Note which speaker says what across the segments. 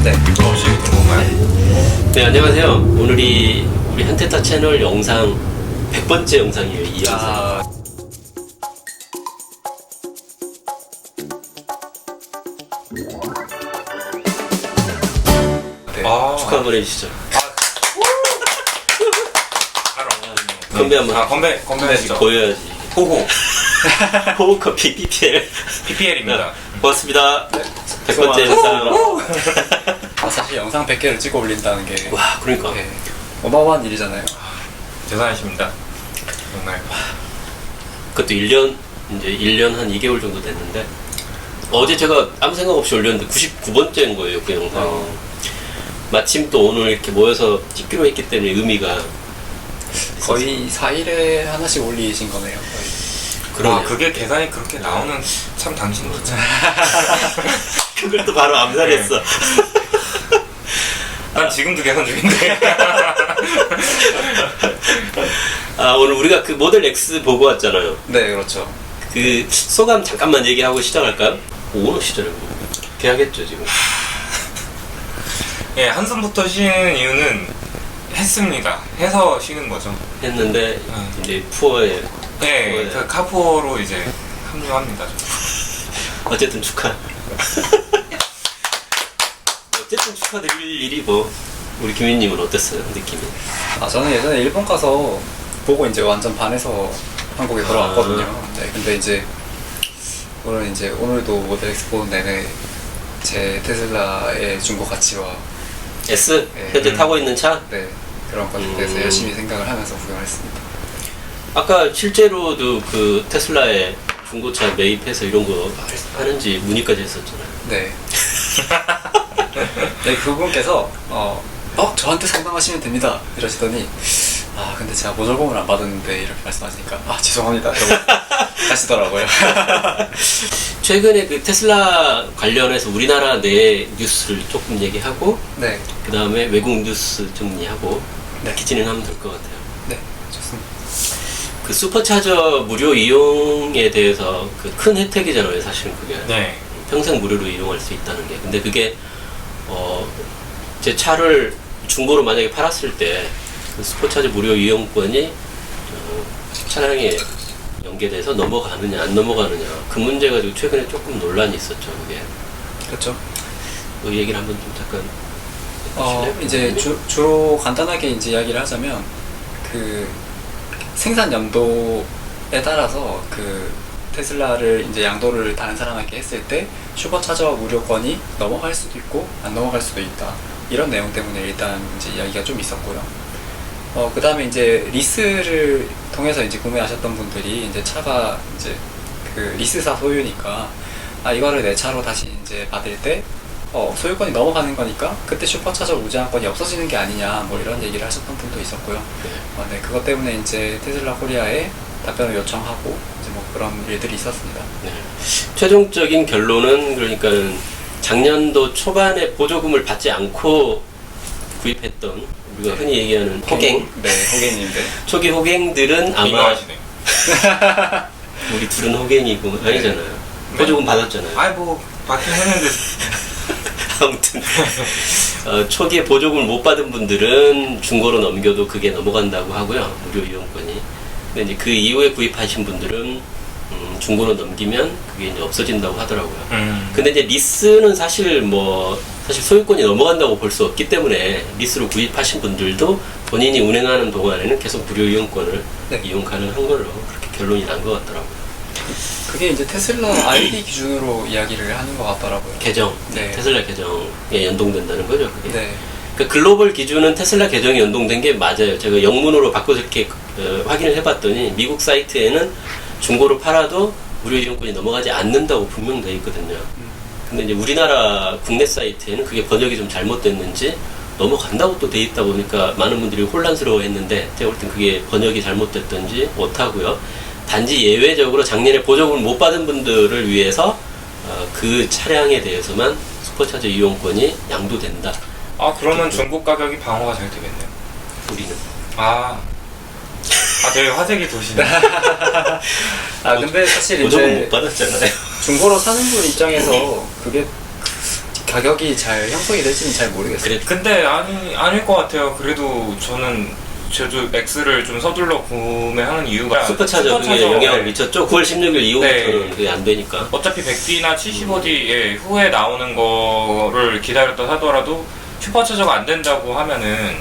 Speaker 1: 네.
Speaker 2: 들어오시는 건가요?
Speaker 3: 네, 안녕하세요. 오늘이 우리 한테타 채널 영상 100번째 영상이에요. 이 영상.
Speaker 1: 네.
Speaker 3: 축하 한번 해주시죠.
Speaker 2: 바로.
Speaker 3: 건배 한번.
Speaker 2: 건배하시죠.
Speaker 3: 보여야지.
Speaker 2: 호호.
Speaker 3: 호흡커피 PPL.
Speaker 2: PPL입니다.
Speaker 3: 고맙습니다. 100번째 영상.
Speaker 1: 사실 영상 100개를 찍어 올린다는 게
Speaker 3: 와, 그러니까.
Speaker 1: 네, 어마어마한 일이잖아요.
Speaker 2: 대단하십니다. 정말.
Speaker 3: 그것도 1년, 이제 1년 한 2개월 정도 됐는데, 어제 제가 아무 생각 없이 올렸는데 99번째인 거예요, 그 영상. 마침 또 오늘 이렇게 모여서 찍기로 했기 때문에 의미가
Speaker 1: 거의 4일에 하나씩 올리신 거네요. 거의.
Speaker 3: 그러네요.
Speaker 2: 그게 계산이 그렇게 나오는 참 당신 진짜.
Speaker 3: 그걸 또 바로 암살했어.
Speaker 2: 난 지금도 계산 중인데.
Speaker 3: 아, 오늘 우리가 그 모델 X 보고 왔잖아요.
Speaker 1: 네, 그렇죠.
Speaker 3: 그 소감 잠깐만 얘기하고 시작할까요? 오늘 시절에 뭐 계약했죠 지금.
Speaker 2: 예, 한숨부터 쉬는 이유는 했습니다. 해서 쉬는 거죠.
Speaker 3: 했는데 이제 푸어에
Speaker 2: 네, 그 카포로 이제 합류합니다.
Speaker 3: 어쨌든 축하. 어쨌든 축하드릴 일이 뭐 우리 김희님은 어땠어요 느낌이?
Speaker 1: 저는 예전에 일본 가서 보고 이제 완전 반해서 한국에 돌아왔거든요. 네, 근데 이제 오늘도 모델 X 보는 내내 제 테슬라의 중고 가치와
Speaker 3: S?
Speaker 1: 네.
Speaker 3: 현재 타고 있는 차?
Speaker 1: 네, 그런 것에 대해서 열심히 생각을 하면서 구경을 했습니다.
Speaker 3: 아까 실제로도 그 테슬라에 중고차 매입해서 이런 거 하는지 문의까지 했었잖아요.
Speaker 1: 네. 네, 그분께서 저한테 상담하시면 됩니다 이러시더니 근데 제가 모tor보험을 안 받았는데 이렇게 말씀하시니까 죄송합니다 이러고 하시더라고요.
Speaker 3: 최근에 그 테슬라 관련해서 우리나라 내 뉴스를 조금 얘기하고
Speaker 1: 네,
Speaker 3: 그 다음에 외국 뉴스 정리하고
Speaker 1: 네.
Speaker 3: 이렇게 진행하면 될 것 같아요.
Speaker 1: 네, 좋습니다.
Speaker 3: 그 슈퍼차저 무료 이용에 대해서 그 큰 혜택이잖아요, 사실은 그게.
Speaker 2: 네.
Speaker 3: 평생 무료로 이용할 수 있다는 게. 근데 그게 제 차를 중고로 만약에 팔았을 때 그 슈퍼차저 무료 이용권이 차량에 연계돼서 넘어가느냐 안 넘어가느냐 그 문제 가지고 최근에 조금 논란이 있었죠. 그게
Speaker 1: 그렇죠.
Speaker 3: 그 얘기를 한번 좀 잠깐 해주실래요?
Speaker 1: 이제 주로 간단하게 이제 이야기를 하자면 그 생산 연도에 따라서 그 테슬라를 이제 양도를 다른 사람에게 했을 때 슈퍼차저 무료권이 넘어갈 수도 있고 안 넘어갈 수도 있다, 이런 내용 때문에 일단 이제 이야기가 좀 있었고요. 그 다음에 이제 리스를 통해서 이제 구매하셨던 분들이 이제 차가 이제 그 리스사 소유니까 이거를 내 차로 다시 이제 받을 때 소유권이 넘어가는 거니까 그때 슈퍼차저 무제한권이 없어지는 게 아니냐, 뭐 이런 얘기를 하셨던 분도 있었고요. 네, 그것 때문에 이제 테슬라 코리아에 답변을 요청하고 이제 뭐 그런 일들이 있었습니다.
Speaker 3: 네. 최종적인 결론은 그러니까 작년도 초반에 보조금을 받지 않고 구입했던 우리가 흔히 얘기하는 호갱,
Speaker 1: 네, 호갱님들.
Speaker 3: 초기 호갱들은 아마
Speaker 2: 민감하시네.
Speaker 3: 우리 둘은 호갱이고 아니잖아요. 보조금 받았잖아요.
Speaker 2: 뭐 받긴 했는데.
Speaker 3: 아무튼 초기에 보조금을 못 받은 분들은 중고로 넘겨도 그게 넘어간다고 하고요, 무료 이용권이. 근데 이제 그 이후에 구입하신 분들은 중고로 넘기면 그게 이제 없어진다고 하더라고요. 근데 이제 리스는 사실 소유권이 넘어간다고 볼 수 없기 때문에 리스로 구입하신 분들도 본인이 운행하는 동안에는 계속 무료 이용권을 이용 가능한 걸로 그렇게 결론이 난 것 같더라고요.
Speaker 1: 그게 이제 테슬라 ID 기준으로 이야기를 하는 것 같더라고요.
Speaker 3: 계정,
Speaker 1: 네.
Speaker 3: 테슬라 계정에 연동된다는 거죠, 그게.
Speaker 1: 네.
Speaker 3: 그러니까 글로벌 기준은 테슬라 계정이 연동된 게 맞아요. 제가 영문으로 바꿔서 이렇게 확인을 해봤더니 미국 사이트에는 중고로 팔아도 무료 이용권이 넘어가지 않는다고 분명 되어 있거든요. 근데 이제 우리나라 국내 사이트에는 그게 번역이 좀 잘못됐는지 넘어간다고 또 돼 있다 보니까 많은 분들이 혼란스러워 했는데 제가 볼 땐 그게 번역이 잘못됐던지 못하고요. 단지 예외적으로 작년에 보조금을 못 받은 분들을 위해서 그 차량에 대해서만 슈퍼차저 이용권이 양도된다.
Speaker 2: 그러면 중고 가격이 방어가 잘 되겠네요.
Speaker 3: 우리는.
Speaker 2: 되게 화제기 도시네.
Speaker 1: 근데 사실
Speaker 3: 보조금
Speaker 1: 이제
Speaker 3: 못 받았잖아요.
Speaker 1: 중고로 사는 분 입장에서 그게 가격이 잘 형성이 될지는 잘 모르겠어요.
Speaker 3: 그래
Speaker 2: 근데 아닐 것 같아요. 그래도 저는 제주 X를 좀 서둘러 구매하는 이유가
Speaker 3: 슈퍼차저 그게 영향을 미쳤죠. 9월 16일 이후부터는
Speaker 2: 네.
Speaker 3: 그게 안 되니까.
Speaker 2: 어차피 100D나 75D 후에 나오는 거를 기다렸다 하더라도 슈퍼차저가 안 된다고 하면은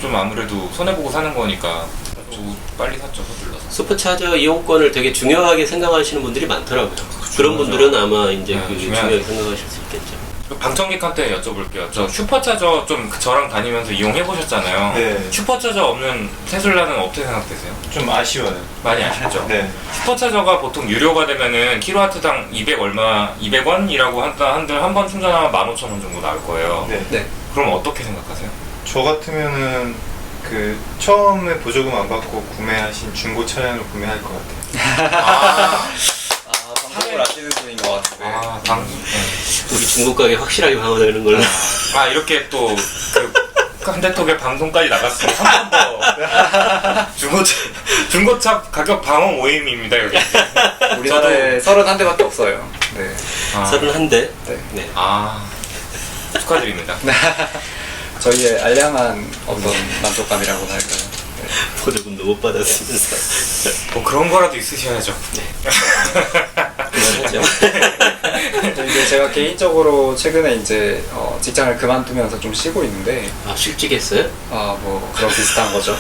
Speaker 2: 좀 아무래도 손해보고 사는 거니까 좀 빨리 샀죠, 서둘러서.
Speaker 3: 슈퍼차저 이용권을 되게 중요하게 생각하시는 분들이 많더라고요. 그런 분들은 아마 이제
Speaker 2: 네,
Speaker 3: 그
Speaker 2: 중요하죠.
Speaker 3: 중요하게 생각하실 수 있겠죠.
Speaker 2: 방청객한테 여쭤볼게요. 저 슈퍼차저 좀 저랑 다니면서 이용해보셨잖아요.
Speaker 4: 네.
Speaker 2: 슈퍼차저 없는 테슬라는 어떻게 생각되세요?
Speaker 4: 좀 아쉬워요.
Speaker 2: 많이 아쉽죠?
Speaker 4: 네.
Speaker 2: 슈퍼차저가 보통 유료가 되면은 킬로와트당 200원이라고 한 번 충전하면 15,000원 정도 나올 거예요.
Speaker 4: 네.
Speaker 1: 네.
Speaker 2: 그럼 어떻게 생각하세요?
Speaker 4: 저 같으면은 그 처음에 보조금 안 받고 구매하신 중고 차량을 구매할 것 같아요.
Speaker 1: 방송을 아시는 분인 것 같은데.
Speaker 3: 우리 중국 가게 확실하게 방어되는 걸로.
Speaker 2: 이렇게 또 그 현대톡의 방송까지 나갔으면 한 번 더 중고차 가격 방어 모임입니다 여기.
Speaker 1: 우리나라에 31대밖에 없어요. 네.
Speaker 3: 31대.
Speaker 1: 네.
Speaker 3: 네.
Speaker 2: 축하드립니다.
Speaker 1: 저희의 알량한 어떤 만족감이라고 할까요?
Speaker 3: 보조금도 못 받았으면서.
Speaker 2: 뭐 그런 거라도 있으셔야죠.
Speaker 3: 그만하죠.
Speaker 1: 이제 제가 개인적으로 최근에 이제 직장을 그만두면서 좀 쉬고 있는데
Speaker 3: 실직했어요?
Speaker 1: 뭐 그런 비슷한 거죠.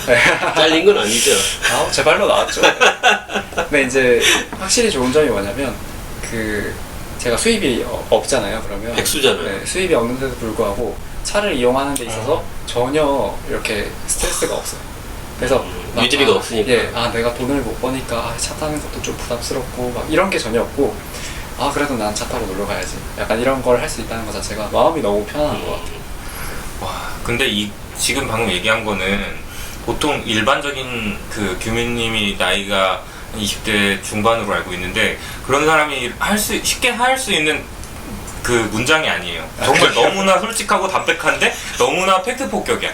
Speaker 3: 잘린 건 아니죠.
Speaker 1: 제 발로 나왔죠. 근데 이제 확실히 좋은 점이 뭐냐면 그 제가 수입이 없잖아요. 그러면
Speaker 3: 백수잖아요.
Speaker 1: 네, 수입이 없는데도 불구하고 차를 이용하는 데 있어서 전혀 이렇게 스트레스가 없어요. 그래서
Speaker 3: 유지비가 없으니까.
Speaker 1: 예, 내가 돈을 못 버니까 차 타는 것도 좀 부담스럽고 막 이런 게 전혀 없고 그래도 난 차 타고 놀러 가야지. 약간 이런 걸 할 수 있다는 것 자체가 마음이 너무 편안한 것 같아요.
Speaker 2: 와, 근데 지금 방금 얘기한 거는 보통 일반적인 그 규민님이 나이가 20대 중반으로 알고 있는데 그런 사람이 쉽게 할 수 있는 그 문장이 아니에요. 정말 너무나 솔직하고 담백한데 너무나 팩트 폭격이야.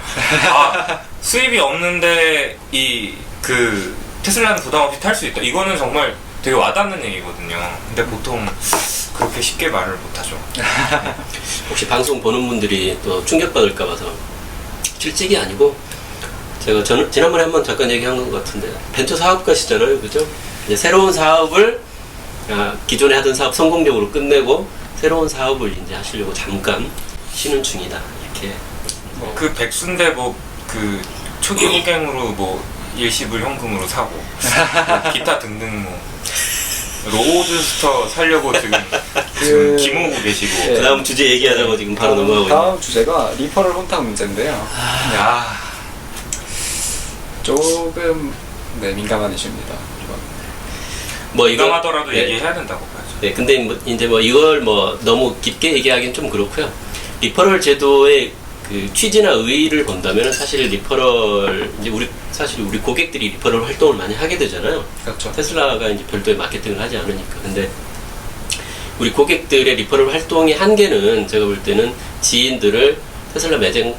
Speaker 2: 수입이 없는데 그 테슬라는 부담 없이 탈 수 있다. 이거는 정말 되게 와닿는 얘기거든요. 근데 보통 그렇게 쉽게 말을 못하죠.
Speaker 3: 혹시 방송 보는 분들이 또 충격받을까 봐서 실직이 아니고 제가 지난번에 한번 잠깐 얘기한 것 같은데 벤처 사업가시잖아요, 그죠? 이제 새로운 사업을 기존에 하던 사업 성공적으로 끝내고 새로운 사업을 이제 하시려고 잠깐 쉬는 중이다 이렇게.
Speaker 2: 그 백수인데 그 초기 호갱으로 일시불 현금으로 사고 기타 등등 로드스터 살려고 지금 기모으고 계시고.
Speaker 1: 네.
Speaker 3: 그 다음 주제 얘기하자고 지금 바로 넘어가고 있는.
Speaker 1: 다음 주제가 리퍼럴 혼탁 문제인데요. 조금 민감한 이슈입니다. 이건.
Speaker 2: 민감하더라도
Speaker 3: 네.
Speaker 2: 얘기해야 된다고 봐야죠.
Speaker 3: 네, 근데 이제 이걸 너무 깊게 얘기하기는 좀 그렇고요. 리퍼럴 제도의 그 취지나 의의를 본다면 사실 리퍼럴 이제 우리 고객들이 리퍼럴 활동을 많이 하게 되잖아요.
Speaker 1: 그렇죠.
Speaker 3: 테슬라가 이제 별도의 마케팅을 하지 않으니까. 근데 우리 고객들의 리퍼럴 활동의 한계는 제가 볼 때는 지인들을 테슬라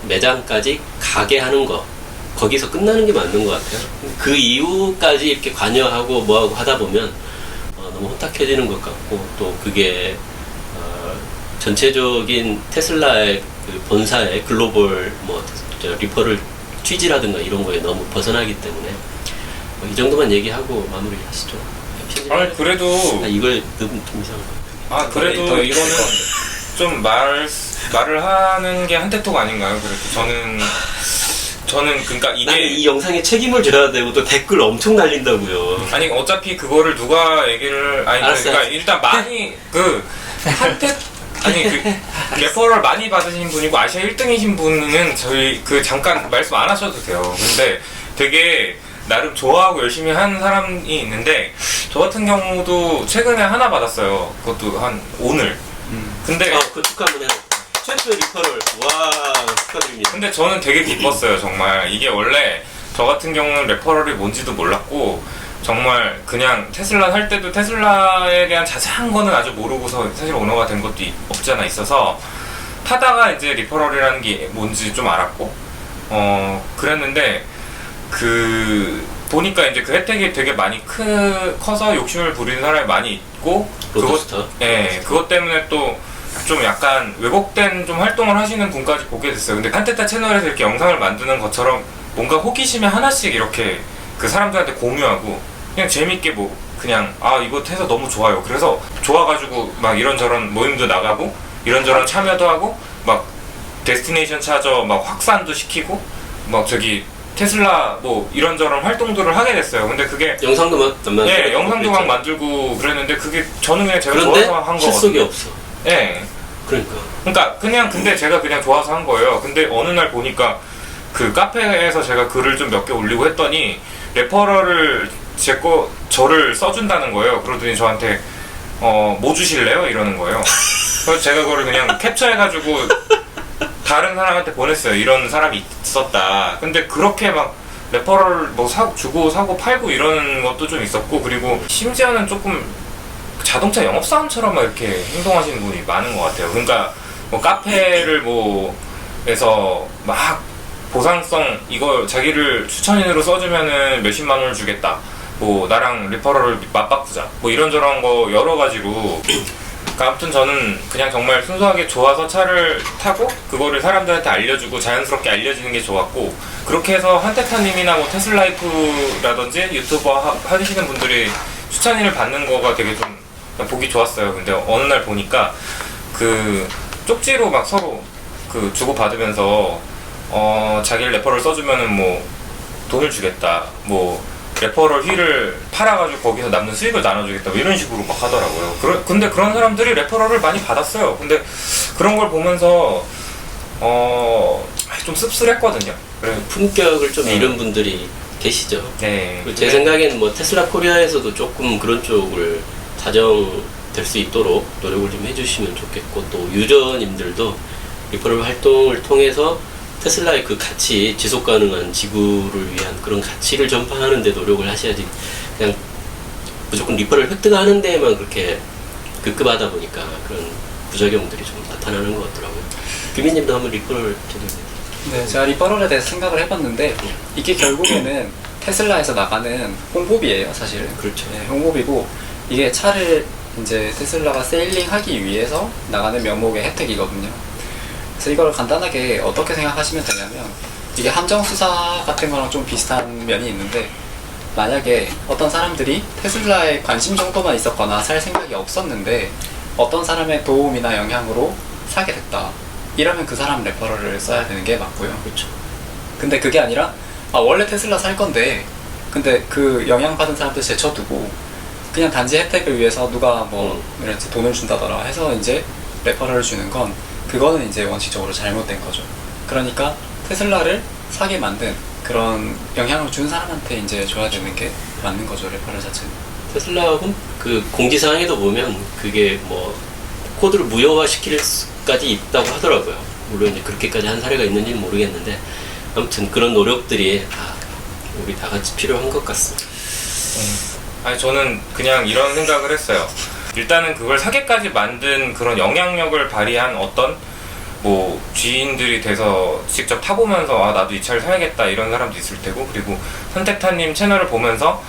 Speaker 3: 매장까지 가게 하는 거, 거기서 끝나는 게 맞는 것 같아요. 그 이후까지 이렇게 관여하고 뭐하고 하다 보면 너무 혼탁해지는 것 같고, 또 그게 전체적인 테슬라의 그 본사의 글로벌 리퍼럴 취지라든가 이런 거에 너무 벗어나기 때문에 이 정도만 얘기하고 마무리하시죠.
Speaker 2: 그래도
Speaker 3: 이걸 좀 이상한 것
Speaker 2: 그래도
Speaker 1: 더
Speaker 2: 이거는
Speaker 1: 있을 것 같아요.
Speaker 2: 좀 말을 하는 게 한테톡 아닌가요? 그래도 저는 그러니까
Speaker 3: 나는 이 영상에 책임을 져야 되고 또 댓글 엄청 날린다고요.
Speaker 2: 아니 어차피 그거를 누가 얘기를
Speaker 3: 알았어요.
Speaker 2: 그러니까 일단 많이 레퍼럴 많이 받으신 분이고 아시아 1등이신 분은 저희 잠깐 말씀 안 하셔도 돼요. 근데 되게 나름 좋아하고 열심히 한 사람이 있는데 저 같은 경우도 최근에 하나 받았어요. 그것도 오늘. 근데
Speaker 3: 그 축하 한번 해요. 최초의 리퍼럴. 와, 축하드립니다.
Speaker 2: 근데 저는 되게 기뻤어요. 정말 이게 원래 저 같은 경우는 레퍼럴이 뭔지도 몰랐고 정말 그냥 테슬라 살 때도 테슬라에 대한 자세한 거는 아주 모르고서 사실 오너가 된 것도 없지 않아 있어서 타다가 이제 리퍼럴이라는 게 뭔지 좀 알았고 그랬는데 보니까 이제 그 혜택이 되게 많이 커서 욕심을 부리는 사람이 많이 있고
Speaker 3: 로드스터.
Speaker 2: 그것 때문에 또 좀 약간 왜곡된 좀 활동을 하시는 분까지 보게 됐어요. 근데 한테타 채널에서 이렇게 영상을 만드는 것처럼 뭔가 호기심에 하나씩 이렇게 그 사람들한테 공유하고 그냥 재밌게 뭐 그냥 아 이거 해서 너무 좋아요. 그래서 좋아가지고 막 이런저런 모임도 나가고 이런저런 참여도 하고 막 데스티네이션 차저 막 확산도 시키고 막 저기 테슬라 뭐 이런저런 활동들을 하게 됐어요. 근데 그게
Speaker 3: 영상도 막 만들고
Speaker 2: 예 영상도 막
Speaker 3: 그랬죠.
Speaker 2: 만들고 그랬는데 그게 저는 그냥 제가
Speaker 3: 그런데
Speaker 2: 좋아서 한
Speaker 3: 실속이
Speaker 2: 거거든요.
Speaker 3: 없어.
Speaker 2: 예.
Speaker 3: 그러니까
Speaker 2: 그냥 근데 제가 그냥 좋아서 한 거예요. 근데 어느 날 보니까 그 카페에서 제가 글을 좀 몇 개 올리고 했더니 레퍼럴을 저를 써준다는 거예요. 그러더니 저한테 뭐 주실래요? 이러는 거예요. 그래서 제가 그걸 그냥 캡처해가지고 다른 사람한테 보냈어요. 이런 사람이 있었다. 근데 그렇게 막 레퍼럴 뭐 주고 사고 팔고 이러는 것도 좀 있었고, 그리고 심지어는 조금 자동차 영업사원처럼 막 이렇게 행동하시는 분이 많은 것 같아요. 그러니까 뭐 카페를 에서 막 보상성 이거 자기를 추천인으로 써주면은 몇십만 원을 주겠다. 뭐 나랑 리퍼럴을 맞바꾸자. 뭐 이런저런 거 여러 가지로. 그러니까 아무튼 저는 그냥 정말 순수하게 좋아서 차를 타고 그거를 사람들한테 알려주고 자연스럽게 알려지는 게 좋았고, 그렇게 해서 한테타님이나 뭐 테슬라이프라든지 유튜버 하시는 분들이 추천인을 받는 거가 되게 좀 보기 좋았어요. 근데 어느 날 보니까 그 쪽지로 막 서로 그 주고 받으면서 자기를 레퍼럴 써주면은 뭐 돈을 주겠다, 뭐 레퍼럴 휠을 팔아가지고 거기서 남는 수익을 나눠주겠다, 뭐 이런 식으로 막 하더라고요. 근데 그런 사람들이 레퍼럴을 많이 받았어요. 근데 그런 걸 보면서 좀 씁쓸했거든요. 그래.
Speaker 3: 품격을 좀 잃은 분들이 계시죠.
Speaker 2: 네.
Speaker 3: 제 생각에는 뭐 테슬라 코리아에서도 조금 그런 쪽을 다정될 수 있도록 노력을 좀 해주시면 좋겠고, 또 유저님들도 리퍼럴 활동을 통해서 테슬라의 그 가치, 지속 가능한 지구를 위한 그런 가치를 전파하는 데 노력을 하셔야지, 그냥 무조건 리퍼럴 획득하는 데에만 그렇게 급급하다 보니까 그런 부작용들이 좀 나타나는 것 같더라고요. 규민님도 한번 리퍼럴
Speaker 1: 네, 제가 리퍼럴에 대해서 생각을 해봤는데 이게 결국에는 테슬라에서 나가는 홍보비예요, 사실은.
Speaker 3: 그렇죠.
Speaker 1: 네, 홍보비고 이게 차를 이제 테슬라가 세일링하기 위해서 나가는 명목의 혜택이거든요. 그래서 이걸 간단하게 어떻게 생각하시면 되냐면, 이게 함정수사 같은 거랑 좀 비슷한 면이 있는데, 만약에 어떤 사람들이 테슬라에 관심 정도만 있었거나 살 생각이 없었는데 어떤 사람의 도움이나 영향으로 사게 됐다, 이러면 그 사람 레퍼럴을 써야 되는 게 맞고요.
Speaker 3: 그렇죠.
Speaker 1: 근데 그게 아니라 원래 테슬라 살 건데 근데 그 영향받은 사람들 제쳐두고 그냥 단지 혜택을 위해서 누가 뭐 이렇게 돈을 준다더라 해서 이제 레퍼럴을 주는 건, 그거는 이제 원칙적으로 잘못된 거죠. 그러니까 테슬라를 사게 만든 그런 영향을 준 사람한테 이제 줘야 되는 게 맞는 거죠, 레퍼럴 자체는.
Speaker 3: 테슬라 그 공지사항에도 보면 그게 뭐 코드를 무효화 시킬 수까지 있다고 하더라고요. 물론 이제 그렇게까지 한 사례가 있는지는 모르겠는데, 아무튼 그런 노력들이 우리 다 같이 필요한 것 같습니다.
Speaker 2: 아니 저는 그냥 이런 생각을 했어요. 일단은 그걸 사게까지 만든 그런 영향력을 발휘한 어떤 뭐 쥐인들이 돼서 직접 타보면서 아 나도 이 차를 사야겠다 이런 사람도 있을 테고, 그리고 선택타님 채널을 보면서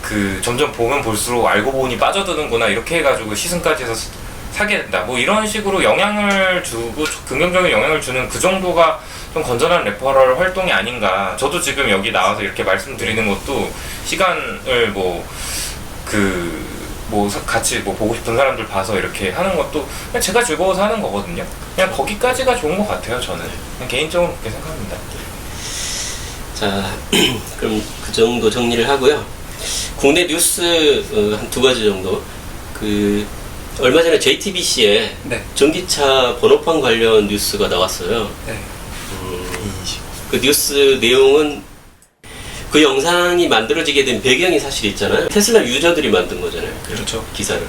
Speaker 2: 그 점점 보면 볼수록 알고 보니 빠져드는구나 이렇게 해가지고 시승까지 해서 사게 된다, 뭐 이런 식으로 영향을 주고 긍정적인 영향을 주는 그 정도가 좀 건전한 레퍼럴 활동이 아닌가. 저도 지금 여기 나와서 이렇게 말씀드리는 것도 시간을 같이 보고 싶은 사람들 봐서 이렇게 하는 것도 그냥 제가 즐거워서 하는 거거든요. 그냥 거기까지가 좋은 것 같아요, 저는. 그냥 개인적으로 그렇게 생각합니다.
Speaker 3: 자, 그럼 그 정도 정리를 하고요. 국내 뉴스 한 두 가지 정도. 얼마 전에 JTBC에
Speaker 1: 네.
Speaker 3: 전기차 번호판 관련 뉴스가 나왔어요.
Speaker 1: 네.
Speaker 3: 그 뉴스 내용은 그 영상이 만들어지게 된 배경이 사실 있잖아요. 테슬라 유저들이 만든 거잖아요.
Speaker 1: 그렇죠.
Speaker 3: 기사를.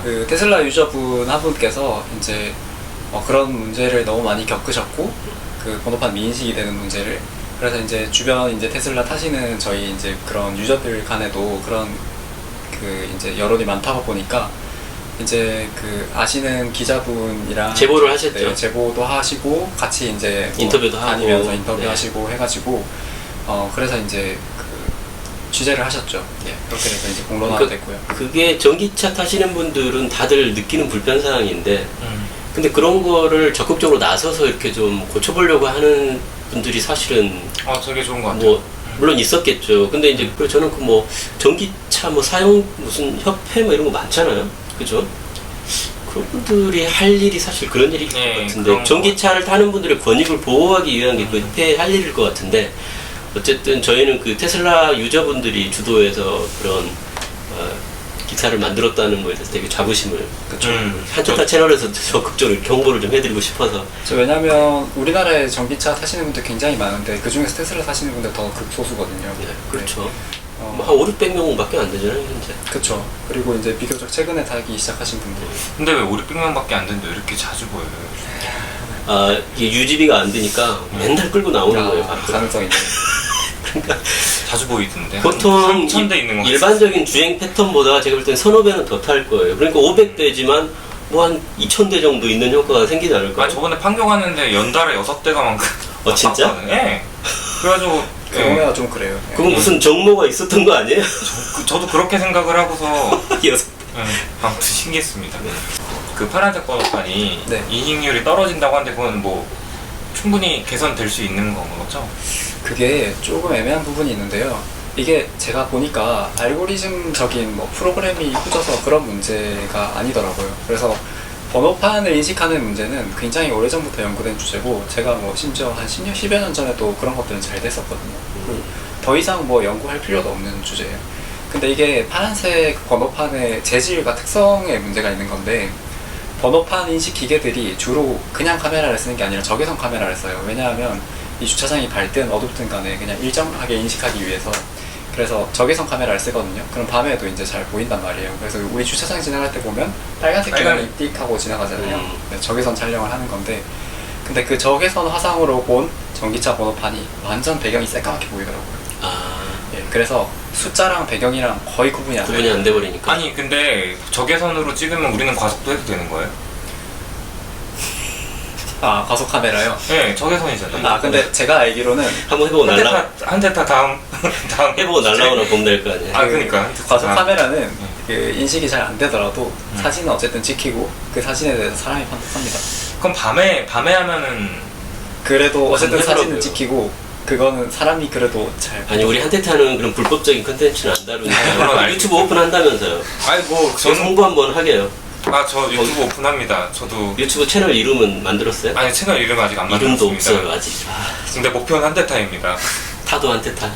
Speaker 1: 그 테슬라 유저분 한 분께서 이제 그런 문제를 너무 많이 겪으셨고, 그 번호판 미인식이 되는 문제를, 그래서 이제 주변 이제 테슬라 타시는 저희 이제 그런 유저들 간에도 그런 그 이제 여론이 많다 보니까 이제 그 아시는 기자분이랑
Speaker 3: 제보를 하셨죠.
Speaker 1: 네, 제보도 하시고 같이 이제
Speaker 3: 인터뷰도 하고.
Speaker 1: 다니면서 인터뷰
Speaker 3: 네.
Speaker 1: 하시고 해가지고 그래서 이제 취재를 하셨죠.
Speaker 3: 네.
Speaker 1: 그렇게 돼서 이제 공론화가 됐고요.
Speaker 3: 그게 전기차 타시는 분들은 다들 느끼는 불편사항인데
Speaker 2: 음.
Speaker 3: 근데 그런 거를 적극적으로 나서서 이렇게 좀 고쳐보려고 하는 분들이 사실은
Speaker 2: 되게 좋은 것 같아요.
Speaker 3: 뭐 물론 있었겠죠. 근데 이제 그리고 저는 그 뭐 전기차 뭐 사용 무슨 협회 뭐 이런 거 많잖아요. 그죠? 그런 분들이 할 일이 사실 그런 일일 것
Speaker 2: 네,
Speaker 3: 같은데
Speaker 2: 그런
Speaker 3: 전기차를 타는 분들의 권익을 보호하기 위한 게 그 협회의 할 일일 것 같은데 어쨌든 저희는 그 테슬라 유저분들이 주도해서 그런 기사를 만들었다는 거에 대해서 되게 자부심을
Speaker 1: 그쵸.
Speaker 3: 한테타 채널에서 적극적으로 경고를 좀 해드리고 싶어서
Speaker 1: 왜냐면 우리나라에 전기차 타시는 분들 굉장히 많은데 그 중에서 테슬라 타시는 분들 더 극소수거든요.
Speaker 3: 네, 그렇죠.
Speaker 1: 네.
Speaker 3: 뭐 한 5, 600명밖에 안 되잖아요 현재.
Speaker 1: 그쵸. 그리고 이제 비교적 최근에 타기 시작하신 분들.
Speaker 2: 근데 왜 500명밖에 안 되는데 왜 이렇게 자주 보여요?
Speaker 3: 아 이게 유지비가 안 되니까 맨날 끌고 나오는 거예요. 밖으로.
Speaker 1: 가능성이 있네.
Speaker 3: 그러니까
Speaker 2: 자주 보이던데.
Speaker 3: 보통
Speaker 2: 3,000대 있는 거
Speaker 3: 일반적인 주행 패턴보다 제가 볼 땐 서너 배는 더 탈 거예요. 그러니까 500대지만 뭐 한 2,000대 정도 있는 효과가 생기지 않을까요?
Speaker 2: 저번에 판교갔는데 연달아 6대가 막
Speaker 3: 진짜?
Speaker 2: 왔거든요. 예. 그래가지고
Speaker 1: 경우가 좀 그래요. 네.
Speaker 3: 그건 무슨 정모가 있었던 거 아니에요?
Speaker 2: 저도 그렇게 생각을 하고서
Speaker 3: 여섯
Speaker 2: 아무튼 신기했습니다. 그 파란색 번호판이
Speaker 1: 네.
Speaker 2: 이익률이 떨어진다고 하는데 그건 뭐 충분히 개선될 수 있는 거죠?
Speaker 1: 그게 조금 애매한 부분이 있는데요. 이게 제가 보니까 알고리즘적인 뭐 프로그램이 후져서 그런 문제가 아니더라고요. 그래서 번호판을 인식하는 문제는 굉장히 오래전부터 연구된 주제고 제가 뭐 심지어 한 10년, 10여 년 전에도 그런 것들은 잘 됐었거든요. 더 이상 뭐 연구할 필요도 없는 주제예요. 근데 이게 파란색 번호판의 재질과 특성에 문제가 있는 건데 번호판 인식 기계들이 주로 그냥 카메라를 쓰는 게 아니라 적외선 카메라를 써요. 왜냐하면 이 주차장이 밝든 어둡든 간에 그냥 일정하게 인식하기 위해서 그래서 적외선 카메라를 쓰거든요. 그럼 밤에도 이제 잘 보인단 말이에요. 그래서 우리 주차장 지나갈 때 보면 빨간색 기관이 띡 하고 지나가잖아요. 적외선 촬영을 하는 건데 근데 그 적외선 화상으로 본 전기차 번호판이 완전 배경이 새까맣게 보이더라고요. 예, 그래서 숫자랑 배경이랑 거의 구분이 안 돼요.
Speaker 3: 구분이 안 돼버리니까.
Speaker 2: 아니 근데 적외선으로 찍으면 우리는 과속도 해도 되는 거예요?
Speaker 1: 아, 과속 카메라요?
Speaker 2: 네, 적외선이잖아요.
Speaker 1: 아, 근데 제가 알기로는
Speaker 3: 한번 해보고 날라
Speaker 2: 한대타 다음
Speaker 3: 해보고 날라오나 보면 될 거 아니에요.
Speaker 2: 아 그러니까
Speaker 1: 과속
Speaker 2: 아,
Speaker 1: 카메라는 그 인식이 잘 안 되더라도 사진은 어쨌든 찍히고 그 사진에 대해서 사람이 판단합니다.
Speaker 2: 그럼 밤에 하면은
Speaker 1: 그래도 어쨌든
Speaker 3: 하더라고요.
Speaker 1: 사진은 찍히고 그거는 사람이 그래도 잘
Speaker 3: 아니 우리 한테타는 그런 불법적인 컨텐츠는 안
Speaker 2: 물론
Speaker 3: 다루니까
Speaker 2: 알겠죠.
Speaker 3: 유튜브 오픈한다면서요.
Speaker 2: 아니 뭐
Speaker 3: 저는
Speaker 2: 저는
Speaker 3: 홍보 한번 하게요.
Speaker 2: 저 유튜브 오픈합니다. 저도
Speaker 3: 유튜브 채널 이름은 만들었어요?
Speaker 2: 아니 채널 이름 아직 안
Speaker 3: 이름도
Speaker 2: 만들었습니다.
Speaker 3: 없어요 아직.
Speaker 2: 근데 목표는 한대타입니다.
Speaker 3: 타도 한테타.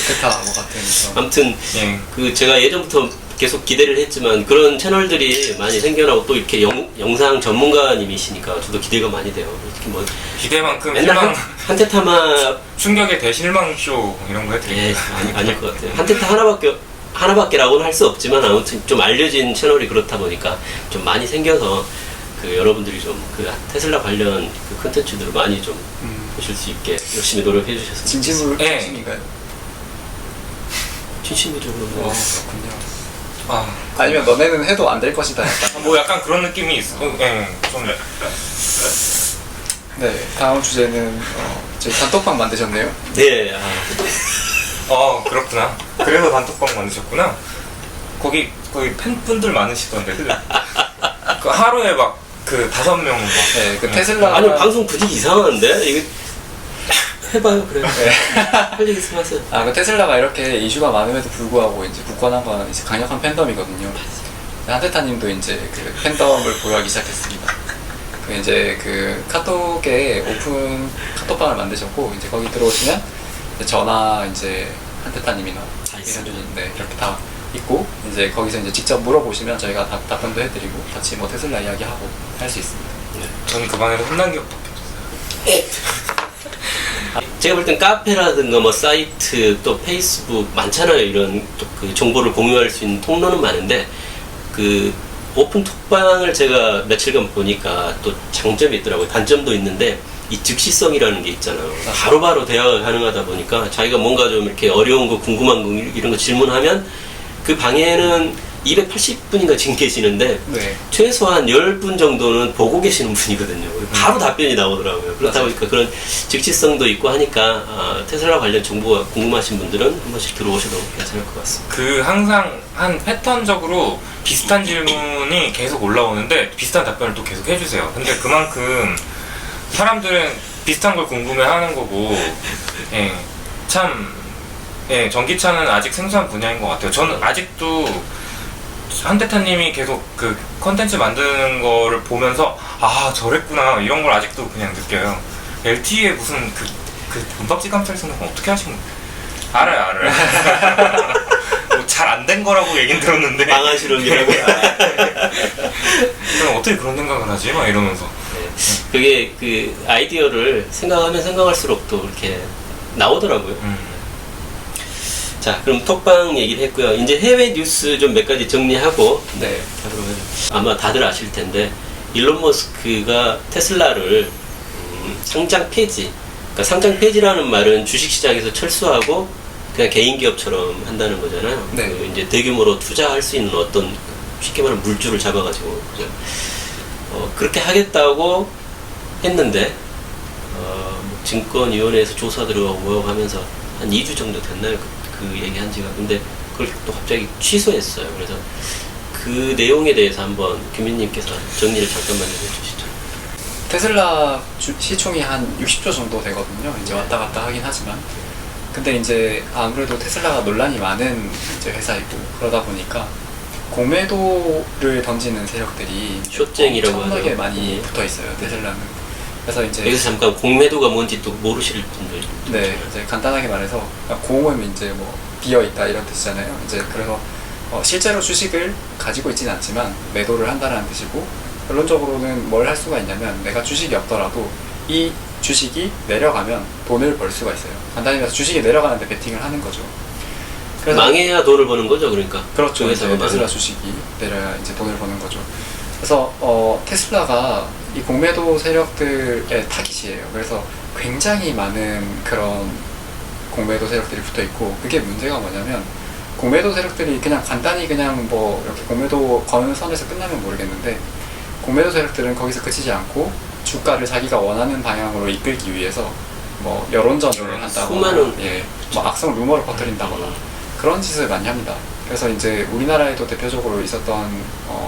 Speaker 1: 베타 뭐 같은 그런.
Speaker 3: 아무튼
Speaker 2: 예.
Speaker 3: 그 제가 예전부터 계속 기대를 했지만 그런 채널들이 많이 생겨나고 또 이렇게 영상 전문가님이시니까 저도 기대가 많이 돼요. 특히 뭐
Speaker 2: 기대만큼
Speaker 3: 맨날
Speaker 2: 실망
Speaker 3: 한테타만
Speaker 2: 충격의 대실망 쇼 이런 거
Speaker 3: 예,
Speaker 2: 해드립니다.
Speaker 3: 아닐 것 같아요. 한테타 하나밖에라고는 할 수 없지만 아무튼 좀 알려진 채널이 그렇다 보니까 좀 많이 생겨서 그 여러분들이 좀 그 테슬라 관련 그 컨텐츠들을 많이 좀 보실 수 있게 열심히 노력해 주셨으면
Speaker 1: 진심으로
Speaker 2: 예.
Speaker 1: 진심인가요?
Speaker 3: 진심으로
Speaker 1: 그렇군요.
Speaker 2: 아,
Speaker 1: 아니면 너네는 해도 안 될 것이다 약간.
Speaker 2: 뭐 약간 그런 느낌이 있어. 예, 좀
Speaker 1: 네, 다음 주제는 저희 단톡방 만드셨네요.
Speaker 3: 네.
Speaker 2: 그렇구나. 그래서 단톡방 만드셨구나. 거기 팬분들 많으시던데. 그 하루에 막 그 5명 막.
Speaker 1: 네, 그 테슬라.
Speaker 3: 아니 방송 분위기 이상한데 이거 해봐요 그래.
Speaker 1: 네.
Speaker 3: 할 얘기 있으면 하세요.
Speaker 1: 그 테슬라가 이렇게 이슈가 많음에도 불구하고 이제 굳건한 건 이제 강력한 팬덤이거든요. 한테타님도 이제 그 팬덤을 보유하기 시작했습니다. 그 이제 그 카톡에 오픈 카톡방을 만드셨고 이제 거기 들어오시면 이제 저나 이제 한테타님이나 이현준님 이렇게 다 있고 이제 거기서 이제 직접 물어보시면 저희가 답변도 해드리고 같이 뭐 테슬라 이야기하고 할 수 있습니다.
Speaker 2: 저는 그 방에서 혼난 기억밖에 없어요.
Speaker 3: 제가 볼 땐 카페라든가 뭐 사이트 또 페이스북 많잖아요. 이런 또 그 정보를 공유할 수 있는 통로는 많은데 그 오픈 톡방을 제가 며칠간 보니까 또 장점이 있더라고요. 단점도 있는데 이 즉시성이라는 게 있잖아요. 바로바로 대화가 가능하다 보니까 자기가 뭔가 좀 이렇게 어려운 거 궁금한 거 이런 거 질문하면 그 방에는 280분인가 지금 계시는데
Speaker 1: 네.
Speaker 3: 최소한 10분 정도는 보고 계시는 분이거든요. 바로 답변이 나오더라고요. 그렇다
Speaker 1: 맞아요.
Speaker 3: 보니까 그런 즉시성도 있고 하니까 테슬라 관련 정보가 궁금하신 분들은 한 번씩 들어오셔도 괜찮을 것 같습니다.
Speaker 2: 그 항상 한 패턴적으로 비슷한 질문이 계속 올라오는데 비슷한 답변을 또 계속 해주세요. 근데 그만큼 사람들은 비슷한 걸 궁금해하는 거고, 예, 참, 예, 전기차는 아직 생소한 분야인 것 같아요. 저는 아직도 한대타님이 계속 그 컨텐츠 만드는 거를 보면서 아 저랬구나 이런 걸 아직도 그냥 느껴요. LTE에 무슨 그 문박지 감찰 생각 어떻게 하신 거예요? 알아요. 뭐 잘 안 된 거라고 얘긴 들었는데
Speaker 3: 망한 실험이라고.
Speaker 2: 그럼 어떻게 그런 생각을 하지? 막 이러면서.
Speaker 3: 그게 그 아이디어를 생각하면 생각할수록 또 이렇게 나오더라고요. 자, 그럼 톡방 얘기를 했고요. 이제 해외 뉴스 좀 몇 가지 정리하고
Speaker 1: 네.
Speaker 3: 아마 다들 아실 텐데 일론 머스크가 테슬라를 상장 폐지, 그러니까 상장 폐지라는 말은 주식시장에서 철수하고 그냥 개인 기업처럼 한다는 거잖아요.
Speaker 1: 네.
Speaker 3: 그 이제 대규모로 투자할 수 있는 어떤 쉽게 말하면 물줄을 잡아가지고 그죠? 그렇게 하겠다고 했는데 증권위원회에서 조사 들어가고 뭐하고 하면서 한 2주 정도 됐나요? 그 얘기한 지가. 근데 그걸 또 갑자기 취소했어요. 그래서 그 내용에 대해서 한번 규민님께서 정리를 잠깐만 해주시죠.
Speaker 1: 테슬라 시총이 한 60조 정도 되거든요. 이제 왔다 갔다 하긴 하지만. 근데 이제 아무래도 테슬라가 논란이 많은 이제 회사이고 그러다 보니까 공매도를 던지는 세력들이
Speaker 3: 숏쟁이라고
Speaker 1: 엄청나게
Speaker 3: 하죠.
Speaker 1: 많이 붙어 있어요. 테슬라는. 그래서 이제
Speaker 3: 여기서 잠깐 공매도가 뭔지 또 모르실 분들.
Speaker 1: 네, 이제 간단하게 말해서 공은 이제 뭐 비어 있다 이런 뜻이잖아요. 이제 그래서 실제로 주식을 가지고 있지는 않지만 매도를 한다는 뜻이고, 결론적으로는 뭘 할 수가 있냐면 내가 주식이 없더라도 이 주식이 내려가면 돈을 벌 수가 있어요. 간단히 말해서 주식이 내려가는데 베팅을 하는 거죠. 그래서
Speaker 3: 망해야 돈을 버는 거죠, 그러니까.
Speaker 1: 그렇죠.
Speaker 3: 그
Speaker 1: 이제
Speaker 3: 회사가
Speaker 1: 테슬라
Speaker 3: 망해.
Speaker 1: 주식이 내려야 이제 돈을 버는 거죠. 그래서 테슬라가 이 공매도 세력들의 타깃이에요. 그래서 굉장히 많은 그런 공매도 세력들이 붙어 있고, 그게 문제가 뭐냐면 공매도 세력들이 그냥 간단히 그냥 뭐 이렇게 공매도 거는 선에서 끝나면 모르겠는데, 공매도 세력들은 거기서 그치지 않고 주가를 자기가 원하는 방향으로 이끌기 위해서 뭐 여론전을 한다거나,
Speaker 3: 수많은
Speaker 1: 예, 뭐 악성 루머를 퍼뜨린다거나 그런 짓을 많이 합니다. 그래서 이제 우리나라에도 대표적으로 있었던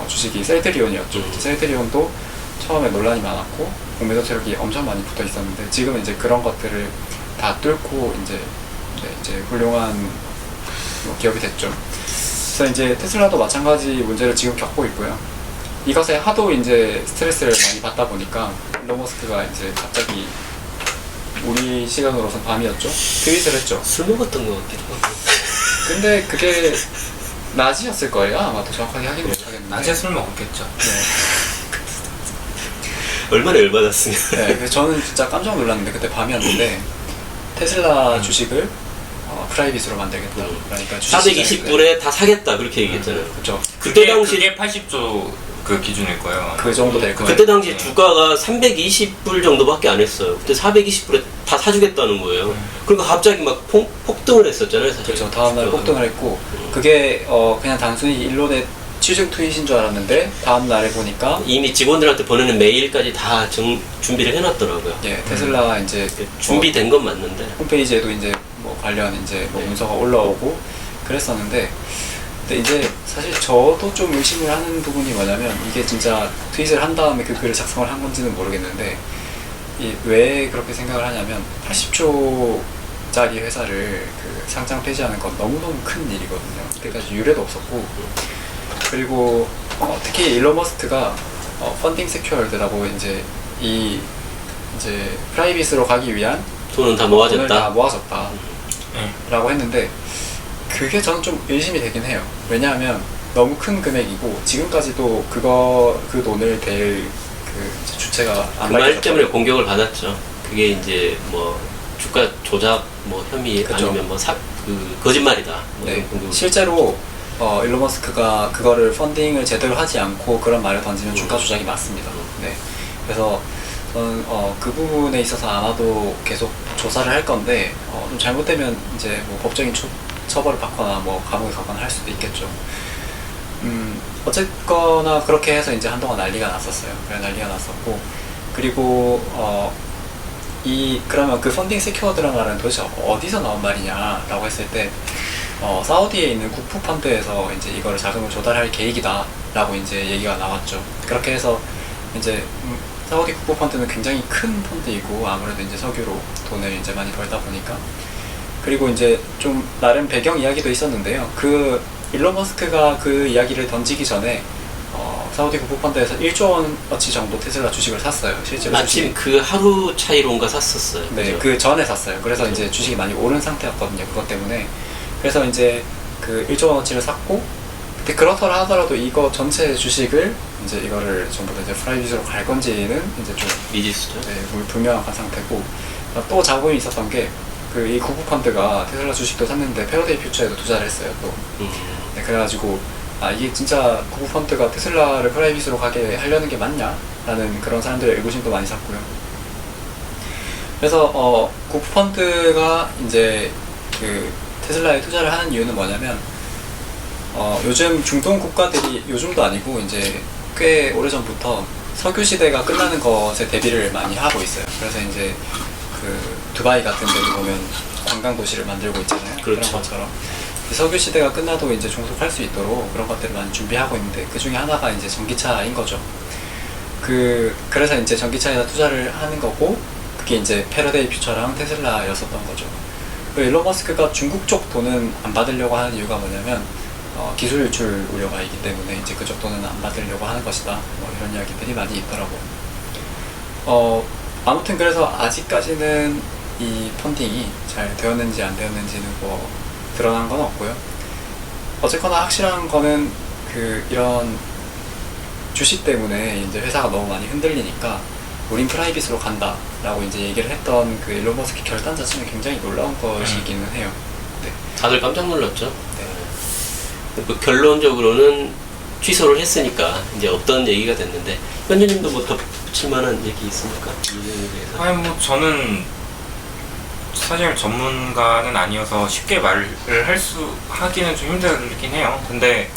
Speaker 1: 주식이 셀트리온이었죠. 셀트리온도 처음에 논란이 많았고 공매도 세력이 엄청 많이 붙어 있었는데, 지금은 이제 그런 것들을 다 뚫고 이제 훌륭한 기업이 됐죠. 그래서 이제 테슬라도 마찬가지 문제를 지금 겪고 있고요. 이것에 하도 이제 스트레스를 많이 받다 보니까 일론 머스크가 이제 갑자기 우리 시간으로선 밤이었죠. 트윗을 했죠.
Speaker 3: 술 먹었던 것 같기도 하고.
Speaker 1: 근데 그게 낮이었을 거예요. 아마도 정확하게 확인 못하겠는데.
Speaker 2: 낮에 술 먹었겠죠.
Speaker 3: 얼마나 열받았으면.
Speaker 1: 네, 그래서 저는 진짜 깜짝 놀랐는데, 그때 밤이었는데 테슬라 주식을 프라이빗으로 만들겠다. 그러니까
Speaker 3: 420불에 다 사겠다 그렇게 얘기했잖아요.
Speaker 1: 그렇죠.
Speaker 3: 그때 당시
Speaker 2: 그게 80조 그 기준일 거예요.
Speaker 1: 그 정도 될 거예요.
Speaker 3: 그때 당시 주가가 320불 정도밖에 안 했어요. 그때 420불에 다 사주겠다는 거예요. 그러니까 갑자기 막 폭등을 했었잖아요, 사실.
Speaker 1: 그렇죠. 다음날 폭등을 했고, 그게 그냥 단순히 일론의 취중 트윗인 줄 알았는데 다음날에 보니까
Speaker 3: 이미 직원들한테 보내는 메일까지 다 준비를 해놨더라고요.
Speaker 1: 예, 테슬라 이제
Speaker 3: 준비된 건 맞는데.
Speaker 1: 홈페이지에도 이제 뭐 관련 이제 뭐 문서가 올라오고 그랬었는데, 근데 이제 사실 저도 좀 의심을 하는 부분이 뭐냐면, 이게 진짜 트윗을 한 다음에 그 글을 작성을 한 건지는 모르겠는데, 왜 그렇게 생각을 하냐면 80조짜리 회사를 그 상장 폐지하는 건 너무너무 큰 일이거든요. 그때까지 유례도 없었고, 그리고 특히 일론 머스크가 펀딩 세큐얼드라고 이제 이제 프라이빗으로 가기 위한
Speaker 3: 돈은 다
Speaker 1: 돈을 다
Speaker 3: 모아졌다.
Speaker 1: 모아졌다 라고 했는데, 그게 저는 좀 의심이 되긴 해요. 왜냐하면 너무 큰 금액이고 지금까지도 그 돈을 댈 그 주체가 안
Speaker 3: 그 말
Speaker 1: 밝혀졌거든요.
Speaker 3: 때문에 공격을 받았죠. 그게 이제 뭐 주가 조작 뭐 혐의
Speaker 1: 그쵸.
Speaker 3: 아니면 뭐 거짓말이다. 뭐
Speaker 1: 네,
Speaker 3: 이런 공격을.
Speaker 1: 실제로 일론 머스크가 그거를 펀딩을 제대로 하지 않고 그런 말을 던지면 주가 조작이 맞습니다. 네, 그래서 저는 그 부분에 있어서 아마도 계속 조사를 할 건데, 좀 잘못되면 이제 뭐 법적인 처벌을 받거나 뭐 감옥에 가거나 할 수도 있겠죠. 어쨌거나 그렇게 해서 이제 한동안 난리가 났었어요. 그래 난리가 났었고, 그리고 그러면 그 펀딩 세큐어드라는 말은 도대체 어디서 나온 말이냐라고 했을 때, 사우디에 있는 국부 펀드에서 이제 이거를 자금을 조달할 계획이다라고 이제 얘기가 나왔죠. 그렇게 해서 이제 사우디 국부 펀드는 굉장히 큰 펀드이고, 아무래도 이제 석유로 돈을 이제 많이 벌다 보니까. 그리고 이제 좀 나름 배경 이야기도 있었는데요. 그 일론 머스크가 그 이야기를 던지기 전에 사우디 국부 펀드에서 1조 원어치 정도 테슬라 주식을 샀어요. 실제로
Speaker 3: 마침 그 하루 차이로인가 샀었어요.
Speaker 1: 네,
Speaker 3: 그죠?
Speaker 1: 그 전에 샀어요. 그래서
Speaker 3: 그죠.
Speaker 1: 이제 주식이 많이 오른 상태였거든요. 그것 때문에. 그래서 이제 그 1조 원어치를 샀고, 근데 그렇더라 하더라도 이거 전체 주식을 이제 이거를 전부 다 이제 프라이빗으로 갈 건지는 이제 좀
Speaker 3: 미지수죠.
Speaker 1: 네, 불명확한 상태고, 또 잡음이 있었던 게 그 이 국부 펀드가 테슬라 주식도 샀는데 패러데이 퓨처에도 투자를 했어요. 또. 네, 그래가지고 이게 진짜 국부 펀드가 테슬라를 프라이빗으로 가게 하려는 게 맞냐? 라는 그런 사람들의 의구심도 많이 샀고요. 그래서 국부 펀드가 이제 그 테슬라에 투자를 하는 이유는 뭐냐면, 요즘 중동 국가들이, 요즘도 아니고 이제 꽤 오래전부터 석유 시대가 끝나는 것에 대비를 많이 하고 있어요. 그래서 이제 그 두바이 같은 데도 보면 관광 도시를 만들고 있잖아요.
Speaker 3: 그렇죠.
Speaker 1: 그런 것처럼 석유 시대가 끝나도 이제 종속할 수 있도록 그런 것들을 많이 준비하고 있는데, 그 중에 하나가 이제 전기차인 거죠. 그래서 이제 전기차에다 투자를 하는 거고, 그게 이제 패러데이 퓨처랑 테슬라였었던 거죠. 그 일론 머스크가 중국 쪽 돈은 안 받으려고 하는 이유가 뭐냐면, 기술 유출 우려가 있기 때문에 이제 그쪽 돈은 안 받으려고 하는 것이다. 뭐 이런 이야기들이 많이 있더라고요. 아무튼 그래서 아직까지는 이 펀딩이 잘 되었는지 안 되었는지는 뭐 드러난 건 없고요. 어쨌거나 확실한 거는 이런 주식 때문에 이제 회사가 너무 많이 흔들리니까 우린 프라이빗으로 간다라고 이제 얘기를 했던 그 일론 머스크 결단 자체는 굉장히 놀라운 것이기는 해요. 네.
Speaker 3: 다들 깜짝 놀랐죠.
Speaker 1: 네.
Speaker 3: 그 결론적으로는 취소를 했으니까 이제 없던 얘기가 됐는데, 현주님도 뭐 덧붙일 만한 얘기 있습니까? 이 내용에 대해서?
Speaker 2: 아니 뭐 저는 사실 전문가는 아니어서 쉽게 말을 하기는 좀 힘들긴 해요. 근데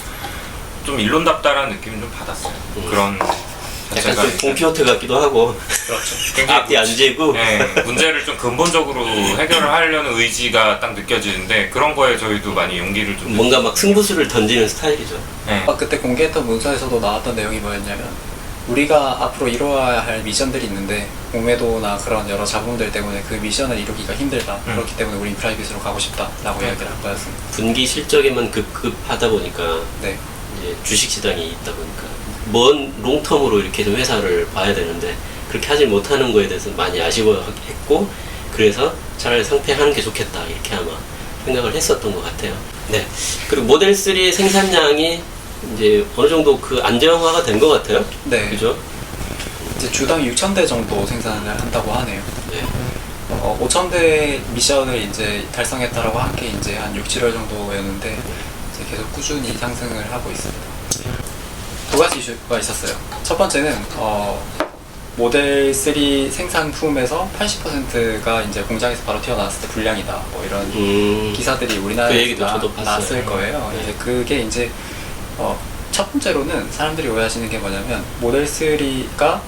Speaker 2: 좀 일론답다라는 느낌을 좀 받았어요. 그런
Speaker 3: 약간
Speaker 2: 자체가
Speaker 3: 좀 동키호테 같기도 하고,
Speaker 2: 그렇죠. 굉장히
Speaker 3: 앞뒤 안 재고.
Speaker 2: 네, 문제를 좀 근본적으로 해결을 하려는 의지가 딱 느껴지는데, 그런 거에 저희도 많이 용기를 좀
Speaker 3: 뭔가 막 승부수를 던지는 스타일이죠.
Speaker 2: 네.
Speaker 1: 그때 공개했던 문서에서도 나왔던 내용이 뭐였냐면, 우리가 앞으로 이루어야 할 미션들이 있는데 공매도나 그런 여러 잡음들 때문에 그 미션을 이루기가 힘들다. 그렇기 때문에 우린 프라이빗으로 가고 싶다라고 이야기를 한 거였습니다.
Speaker 3: 분기 실적에만 급급하다 보니까
Speaker 1: 네.
Speaker 3: 이제 주식 시장이 있다 보니까 먼 롱텀으로 이렇게 좀 회사를 봐야 되는데 그렇게 하지 못하는 거에 대해서 많이 아쉬워했고, 그래서 차라리 상폐하는 게 좋겠다 이렇게 아마 생각을 했었던 것 같아요. 네. 그리고 모델 3 생산량이 이제 어느 정도 그 안정화가 된 것 같아요.
Speaker 1: 네.
Speaker 3: 그죠?
Speaker 1: 이제 주당 6,000대 정도 생산을 한다고 하네요.
Speaker 3: 네.
Speaker 1: 5,000대 미션을 이제 달성했다라고 한 게 이제 한 6, 7월 정도였는데 이제 계속 꾸준히 상승을 하고 있습니다. 두 가지 이슈가 있었어요. 첫 번째는 모델 3 생산품에서 80%가 이제 공장에서 바로 튀어나왔을 때 불량이다. 뭐 이런 기사들이
Speaker 3: 그
Speaker 1: 우리나라에서
Speaker 3: 얘기도 저도 봤어요.
Speaker 1: 났을 거예요.
Speaker 3: 네.
Speaker 1: 이제 그게 이제 첫 번째로는 사람들이 오해하시는 게 뭐냐면, 모델 3가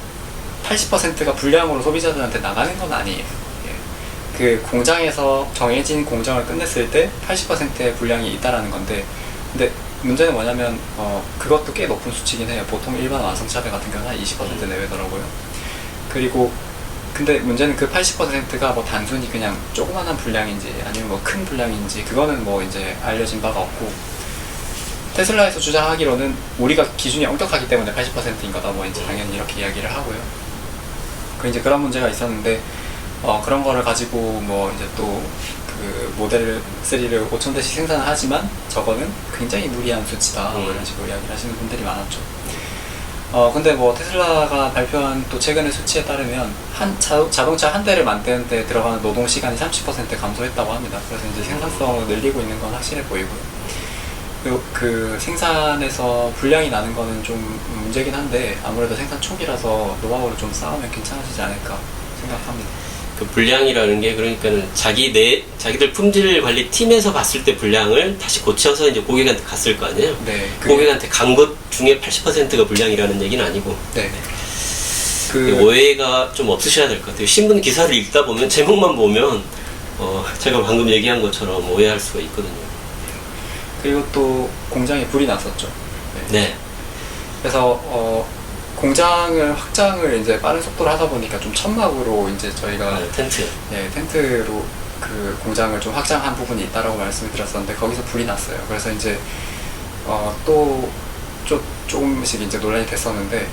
Speaker 1: 80%가 불량으로 소비자들한테 나가는 건 아니에요. 예. 그 공장에서 정해진 공정을 끝냈을 때 80%의 불량이 있다라는 건데, 근데 문제는 뭐냐면 그것도 꽤 높은 수치긴 해요. 보통 일반 완성차들 같은 경우는 한 20% 내외더라고요. 그리고 근데 문제는 그 80%가 뭐 단순히 그냥 조그만한 불량인지 아니면 뭐 큰 불량인지 그거는 뭐 이제 알려진 바가 없고, 테슬라에서 주장하기로는 우리가 기준이 엄격하기 때문에 80%인 거다 뭐 이제 당연히 이렇게 이야기를 하고요. 그 이제 그런 문제가 있었는데 그런 거를 가지고 뭐 이제 또 그 모델 3를 5,000대씩 생산을 하지만 저거는 굉장히 무리한 수치다 뭐 이런 식으로 이야기를 하시는 분들이 많았죠. 근데 뭐 테슬라가 발표한 또 최근의 수치에 따르면 자동차 한 대를 만드는데 들어가는 노동 시간이 30% 감소했다고 합니다. 그래서 이제 생산성을 늘리고 있는 건 확실해 보이고요. 그 생산에서 불량이 나는 거는 좀 문제긴 한데, 아무래도 생산 초기라서 노하우를 좀 쌓으면 괜찮아지지 않을까 생각합니다.
Speaker 3: 그 분량이라는 게 그러니까는 자기들 품질 관리 팀에서 봤을 때 분량을 다시 고쳐서 이제 고객한테 갔을 거 아니에요.
Speaker 1: 네.
Speaker 3: 고객한테 간 것 중에 80%가 분량이라는 얘기는 아니고.
Speaker 1: 네.
Speaker 3: 오해가 좀 없으셔야 될 것 같아요. 신문 기사를 읽다 보면 제목만 보면 제가 방금 얘기한 것처럼 오해할 수가 있거든요.
Speaker 1: 그리고 또 공장에 불이 났었죠.
Speaker 3: 네.
Speaker 1: 그래서 공장을 확장을 이제 빠른 속도로 하다 보니까 좀 천막으로 이제 저희가
Speaker 3: 텐트.
Speaker 1: 네, 텐트로 그 공장을 좀 확장한 부분이 있다라고 말씀을 드렸었는데 거기서 불이 났어요. 그래서 이제 또 조금씩 이제 논란이 됐었는데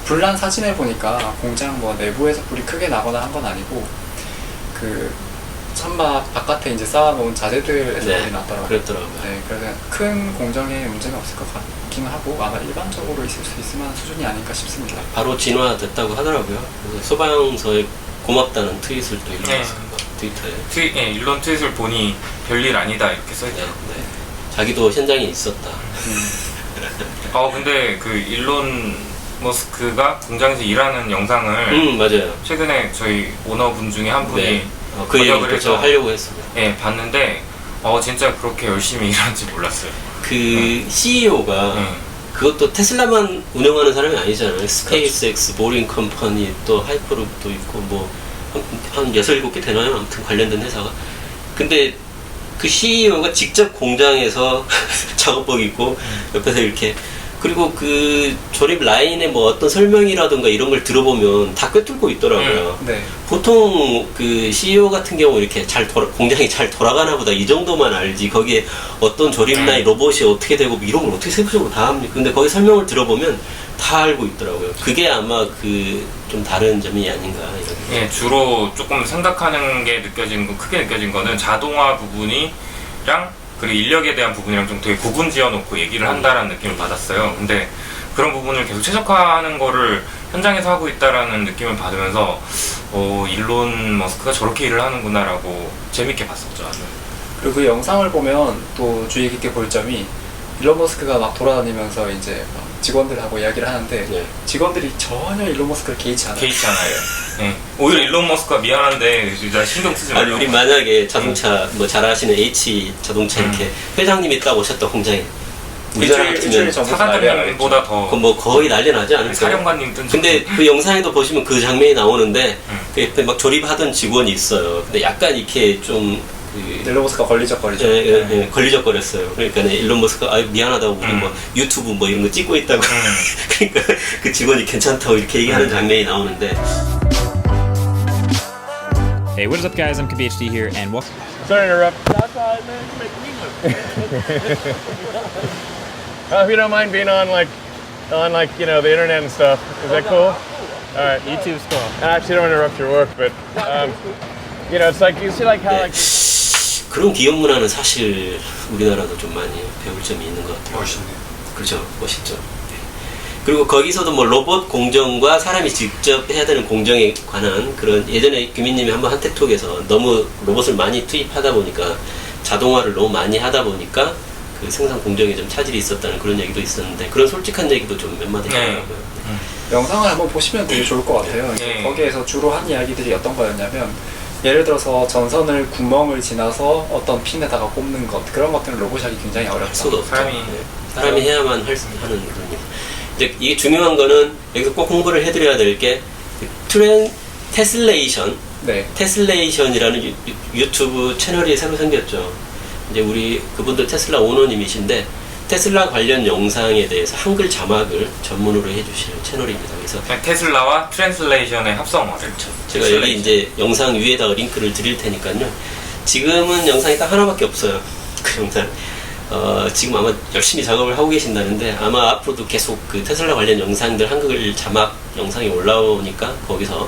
Speaker 1: 불난 사진을 보니까 공장 뭐 내부에서 불이 크게 나거나 한 건 아니고 그 천막 바깥에 이제 쌓아놓은 자재들에서
Speaker 3: 네,
Speaker 1: 불이 났더라고요.
Speaker 3: 그랬더라고요.
Speaker 1: 네, 그래서 큰 공정에 문제는 없을 것 같긴 하고 아마 일반적으로 있을 수 있을 만한 수준이 아닐까 싶습니다.
Speaker 3: 바로 진화됐다고 하더라고요. 그래서 소방서에 고맙다는 트윗을 또 읽었어요. 트위터에.
Speaker 2: 일론 트윗을 보니 별일 아니다 이렇게 써있죠.
Speaker 3: 네. 자기도 현장에 있었다.
Speaker 2: 근데 그 일론 머스크가 공장에서 일하는 영상을
Speaker 3: 맞아요.
Speaker 2: 최근에 저희 오너분 중에 한 분이
Speaker 3: 네. 그 얘기를 저 하려고 했습니다.
Speaker 2: 예, 봤는데 진짜 그렇게 열심히 일하는지 몰랐어요.
Speaker 3: 그 CEO가 그것도 테슬라만 운영하는 사람이 아니잖아요. 스페이스X, 보링 컴퍼니, 또 하이퍼룹도 있고 뭐 한 6, 7개 되나요? 아무튼 관련된 회사가. 근데 그 CEO가 직접 공장에서 작업복 입고 옆에서 이렇게 그리고 그 조립 라인에 뭐 어떤 설명이라든가 이런 걸 들어보면 다 꿰뚫고 있더라고요.
Speaker 1: 네.
Speaker 3: 보통 그 CEO 같은 경우 이렇게 공장이 잘 돌아가나 보다 이 정도만 알지 거기에 어떤 조립 라인 로봇이 어떻게 되고 이런 걸 어떻게 세부적으로 다 합니까? 근데 거기 설명을 들어보면 다 알고 있더라고요. 그게 아마 그 좀 다른 점이 아닌가 이런.
Speaker 2: 예, 주로 조금 생각하는 게 크게 느껴진 거는 자동화 부분이랑 그리고 인력에 대한 부분이랑 좀 되게 구분 지어놓고 얘기를 한다라는 느낌을 받았어요. 근데 그런 부분을 계속 최적화하는 거를 현장에서 하고 있다라는 느낌을 받으면서 일론 머스크가 저렇게 일을 하는구나라고 재밌게 봤었죠. 아주.
Speaker 1: 그리고 그 영상을 보면 또 주의 깊게 볼 점이 일론 머스크가 막 돌아다니면서 이제 막 직원들하고 이야기를 하는데
Speaker 3: 네.
Speaker 1: 직원들이 전혀 일론 머스크를 개의치 않아요.
Speaker 2: 개의치 않아요. 예. 오히려 일론 머스크가 미안한데 진짜 신경 쓰지 말라고.
Speaker 3: 아니 우리 만약에 자동차 뭐 잘하시는 H 자동차 이렇게 회장님이 딱 오셨다 공장에
Speaker 1: 일주일 전부터
Speaker 2: 사단장님보다 더
Speaker 3: 그럼 뭐 거의 난리 나지 않을까요?
Speaker 2: 사령관님 뜬.
Speaker 3: 근데 그 영상에도 보시면 그 장면이 나오는데 그 옆에 막 조립하던 직원이 있어요. 근데 약간 이렇게 좀
Speaker 1: 일론 머스크가 걸리적거리죠.
Speaker 3: 걸리적거렸어요. 그러니까 일론 머스크가 미안하다고 우리 뭐 유튜브 뭐 이런 거 찍고 있다고 그러니까 그 직원이 괜찮다고 이렇게 얘기하는 장면이 나오는데.
Speaker 5: Hey, what is up, guys? I'm KBHD here, and welcome.
Speaker 6: Sorry to interrupt. That's all right, man. You make me look. If you don't mind being on the internet and stuff, is that cool? All right, YouTube's cool. I actually don't interrupt your work, but it's like you see like how like.
Speaker 3: 그런 기업 문화는 사실 우리나라도 좀 많이 배울 점이 있는 것 같아요.
Speaker 4: 멋있네요.
Speaker 3: 그렇죠, 멋있죠. 그리고 거기서도 뭐 로봇 공정과 사람이 직접 해야 되는 공정에 관한 그런 예전에 규민님이 한번 한테톡에서 너무 로봇을 많이 투입하다 보니까 자동화를 너무 많이 하다 보니까 그 생산 공정에 좀 차질이 있었다는 그런 얘기도 있었는데 그런 솔직한 얘기도 좀 몇 마디 하더라고요.
Speaker 1: 영상을 한번 보시면 되게 좋을 것 같아요. 거기에서 주로 한 이야기들이 어떤 거였냐면 예를 들어서 전선을 구멍을 지나서 어떤 핀에다가 꼽는 것 그런 것들은 로봇이 하기 굉장히
Speaker 3: 할
Speaker 1: 어렵다.
Speaker 3: 수도 없죠.
Speaker 2: 사람이-
Speaker 3: 사람이 해야만 하는 그런 일. 이제 이게 중요한 거는 여기서 꼭 홍보를 해드려야 될 게 테슬레이션,
Speaker 1: 네.
Speaker 3: 테슬레이션이라는 유튜브 채널이 새로 생겼죠. 이제 우리 그분도 테슬라 오너님이신데 테슬라 관련 영상에 대해서 한글 자막을 전문으로 해주실 채널입니다. 그래서
Speaker 2: 테슬라와 트랜슬레이션의 합성어를.
Speaker 3: 제가 여기 이제 영상 위에다가 링크를 드릴 테니까요. 지금은 영상이 딱 하나밖에 없어요. 그 영상. 지금 아마 열심히 작업을 하고 계신다는데 아마 앞으로도 계속 그 테슬라 관련 영상들 한글 자막 영상이 올라오니까 거기서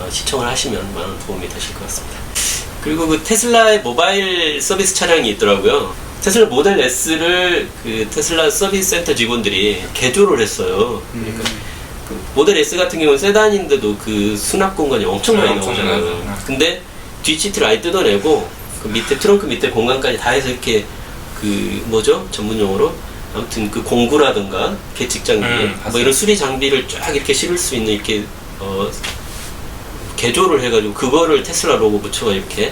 Speaker 3: 시청을 하시면 많은 도움이 되실 것 같습니다. 그리고 그 테슬라의 모바일 서비스 차량이 있더라고요. 테슬라 모델 S를 그 테슬라 서비스 센터 직원들이 개조를 했어요. 그러니까 그 모델 S 같은 경우는 세단인데도 그 수납 공간이 엄청 많이 나오잖아요. 근데 뒷시트를 아예 뜯어내고 그 밑에 트렁크 밑에 공간까지 다 해서 이렇게 그 뭐죠? 전문용어로 아무튼 그 공구라든가 계측 장비 뭐 이런 수리 장비를 쫙 이렇게 실을 수 있는 이렇게 개조를 해가지고 그거를 테슬라 로고 붙여가 이렇게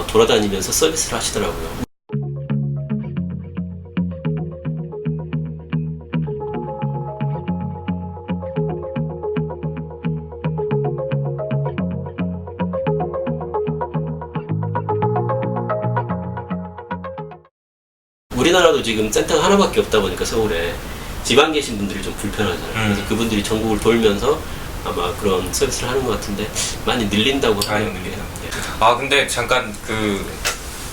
Speaker 3: 돌아다니면서 서비스를 하시더라고요. 우리나라도 지금 센터가 하나밖에 없다 보니까 서울에 지방 계신 분들이 좀 불편하잖아요. 그래서 그분들이 전국을 돌면서 아마 그런 서비스를 하는 것 같은데 많이 늘린다고
Speaker 2: 많이
Speaker 3: 하네요.
Speaker 2: 늘리죠.
Speaker 3: 예.
Speaker 2: 아 근데 잠깐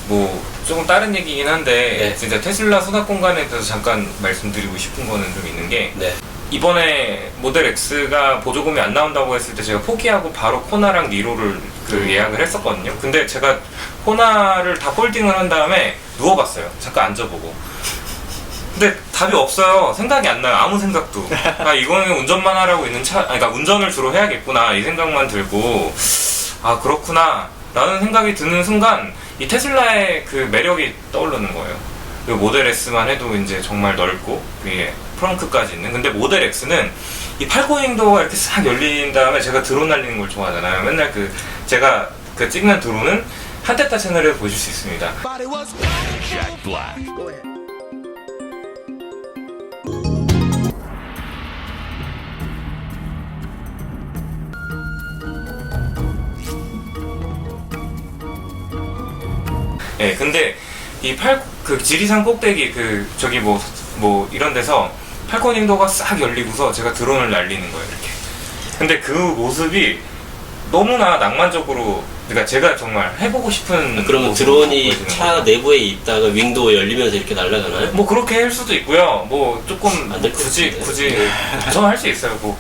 Speaker 2: 뭐 조금 다른 얘기긴 한데
Speaker 3: 네.
Speaker 2: 진짜 테슬라 수납 공간에 대해서 잠깐 말씀드리고 싶은 거는 좀 있는 게
Speaker 3: 네.
Speaker 2: 이번에 모델 X가 보조금이 안 나온다고 했을 때 제가 포기하고 바로 코나랑 니로를 예약을 했었거든요. 근데 제가 코나를 다 폴딩을 한 다음에 누워봤어요. 잠깐 앉아보고. 근데 답이 없어요. 생각이 안 나요. 아무 생각도. 아 이거는 운전만 하라고 있는 그러니까 운전을 주로 해야겠구나 이 생각만 들고 아 그렇구나 라는 생각이 드는 순간 이 테슬라의 그 매력이 떠오르는 거예요. 그 모델 S만 해도 이제 정말 넓고 위에 프렁크까지 있는. 근데 모델 X는 이 팔코잉도가 이렇게 싹 열린 다음에 제가 드론 날리는 걸 좋아하잖아요. 맨날 제가 찍는 드론은 한테타 채널에서 보실 수 있습니다. 네, 근데 그 지리산 꼭대기 뭐 이런 데서 팔코닝도가 싹 열리고서 제가 드론을 날리는 거예요, 이렇게. 근데 그 모습이 너무나 낭만적으로, 그러니까 제가 정말 해보고 싶은.
Speaker 3: 그러면
Speaker 2: 모습으로
Speaker 3: 드론이
Speaker 2: 보여지는
Speaker 3: 차
Speaker 2: 거예요.
Speaker 3: 내부에 있다가 윙도우 열리면서 이렇게 날아가나요?
Speaker 2: 뭐 그렇게 할 수도 있고요. 뭐 조금
Speaker 3: 안될것
Speaker 2: 굳이
Speaker 3: 같은데.
Speaker 2: 저는 할 수 있어요. 뭐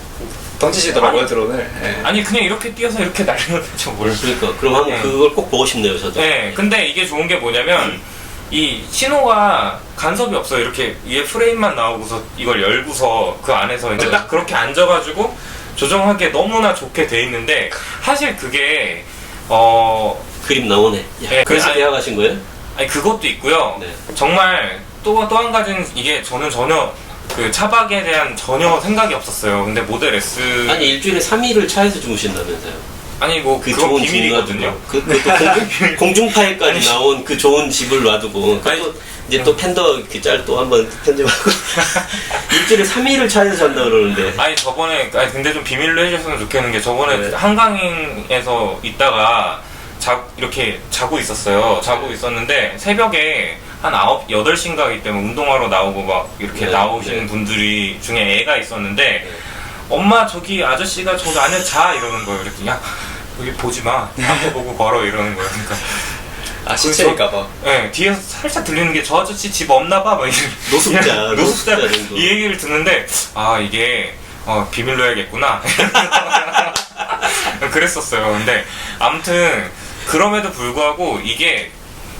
Speaker 1: 던지시더라고요
Speaker 2: 아니,
Speaker 1: 드론을. 예.
Speaker 2: 아니 그냥 이렇게 뛰어서 이렇게 날리면 되죠 뭘.
Speaker 3: 그러니까 그럼 한번
Speaker 2: 네.
Speaker 3: 그걸 꼭 보고 싶네요, 저도.
Speaker 2: 네, 근데 이게 좋은 게 뭐냐면 이 신호가 간섭이 없어요. 이렇게 위에 프레임만 나오고서 이걸 열고서 그 안에서 이제
Speaker 3: 네.
Speaker 2: 딱 그렇게 앉아가지고 조정하기에 너무나 좋게 돼 있는데 사실 그게
Speaker 3: 그림 나오네. 야,
Speaker 2: 네,
Speaker 3: 그래서
Speaker 2: 아니,
Speaker 3: 계약하신 거예요?
Speaker 2: 아니 그것도 있고요.
Speaker 3: 네.
Speaker 2: 정말 또 한 가지는 이게 저는 전혀 그 차박에 대한 전혀 생각이 없었어요. 근데 모델 S
Speaker 3: 아니 일주일에 3일을 차에서 주무신다면서요?
Speaker 2: 아니 뭐
Speaker 3: 그
Speaker 2: 그건
Speaker 3: 좋은
Speaker 2: 비밀이거든요.
Speaker 3: 그것도 공중파에까지 나온 그 좋은 집을 놔두고
Speaker 2: 아니,
Speaker 3: 또 이제 또 팬더 그 짤 또 한번 편집하고 일주일에 3일을 차에서 잔다 그러는데.
Speaker 2: 아니 저번에 근데 좀 비밀로 해줬으면 좋겠는 게 저번에
Speaker 3: 네.
Speaker 2: 한강에서 있다가 이렇게 자고 있었어요. 자고
Speaker 3: 네.
Speaker 2: 있었는데 새벽에 한 8시인가기 때문에 운동하러 나오고 막 이렇게
Speaker 3: 네,
Speaker 2: 나오시는
Speaker 3: 네.
Speaker 2: 분들이 중에 애가 있었는데
Speaker 3: 네.
Speaker 2: 엄마 저기 아저씨가 저기 안에 자 이러는 거예요. 그랬더니 야 여기 보지 마. 앞에 보고 걸어 이러는 거예요. 그러니까
Speaker 1: 아 시체일까봐.
Speaker 2: 네, 뒤에서 살짝 들리는 게 저 아저씨 집 없나 봐. 막
Speaker 3: 노숙자,
Speaker 2: 노숙자
Speaker 3: 정도.
Speaker 2: 이 얘기를 듣는데 아 이게 비밀로 해야겠구나 그랬었어요. 근데 아무튼 그럼에도 불구하고 이게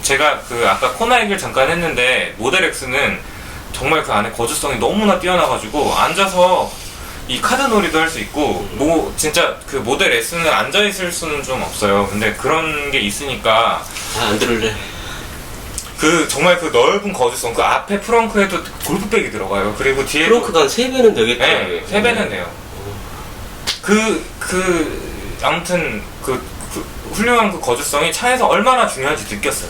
Speaker 2: 제가 그 아까 코나 얘기를 잠깐 했는데 모델 X는 정말 그 안에 거주성이 너무나 뛰어나가지고 앉아서 이 카드 놀이도 할 수 있고 뭐 진짜 그 모델 S는 앉아 있을 수는 좀 없어요. 근데 그런 게 있으니까
Speaker 3: 안 들을래.
Speaker 2: 그 정말 그 넓은 거주성 그 앞에 프렁크에도 골프백이 들어가요. 그리고 뒤에
Speaker 3: 프렁크가 한 3배는 되겠다.
Speaker 2: 네, 3배는 돼요. 아무튼 그 훌륭한 그 거주성이 차에서 얼마나 중요한지 느꼈어요.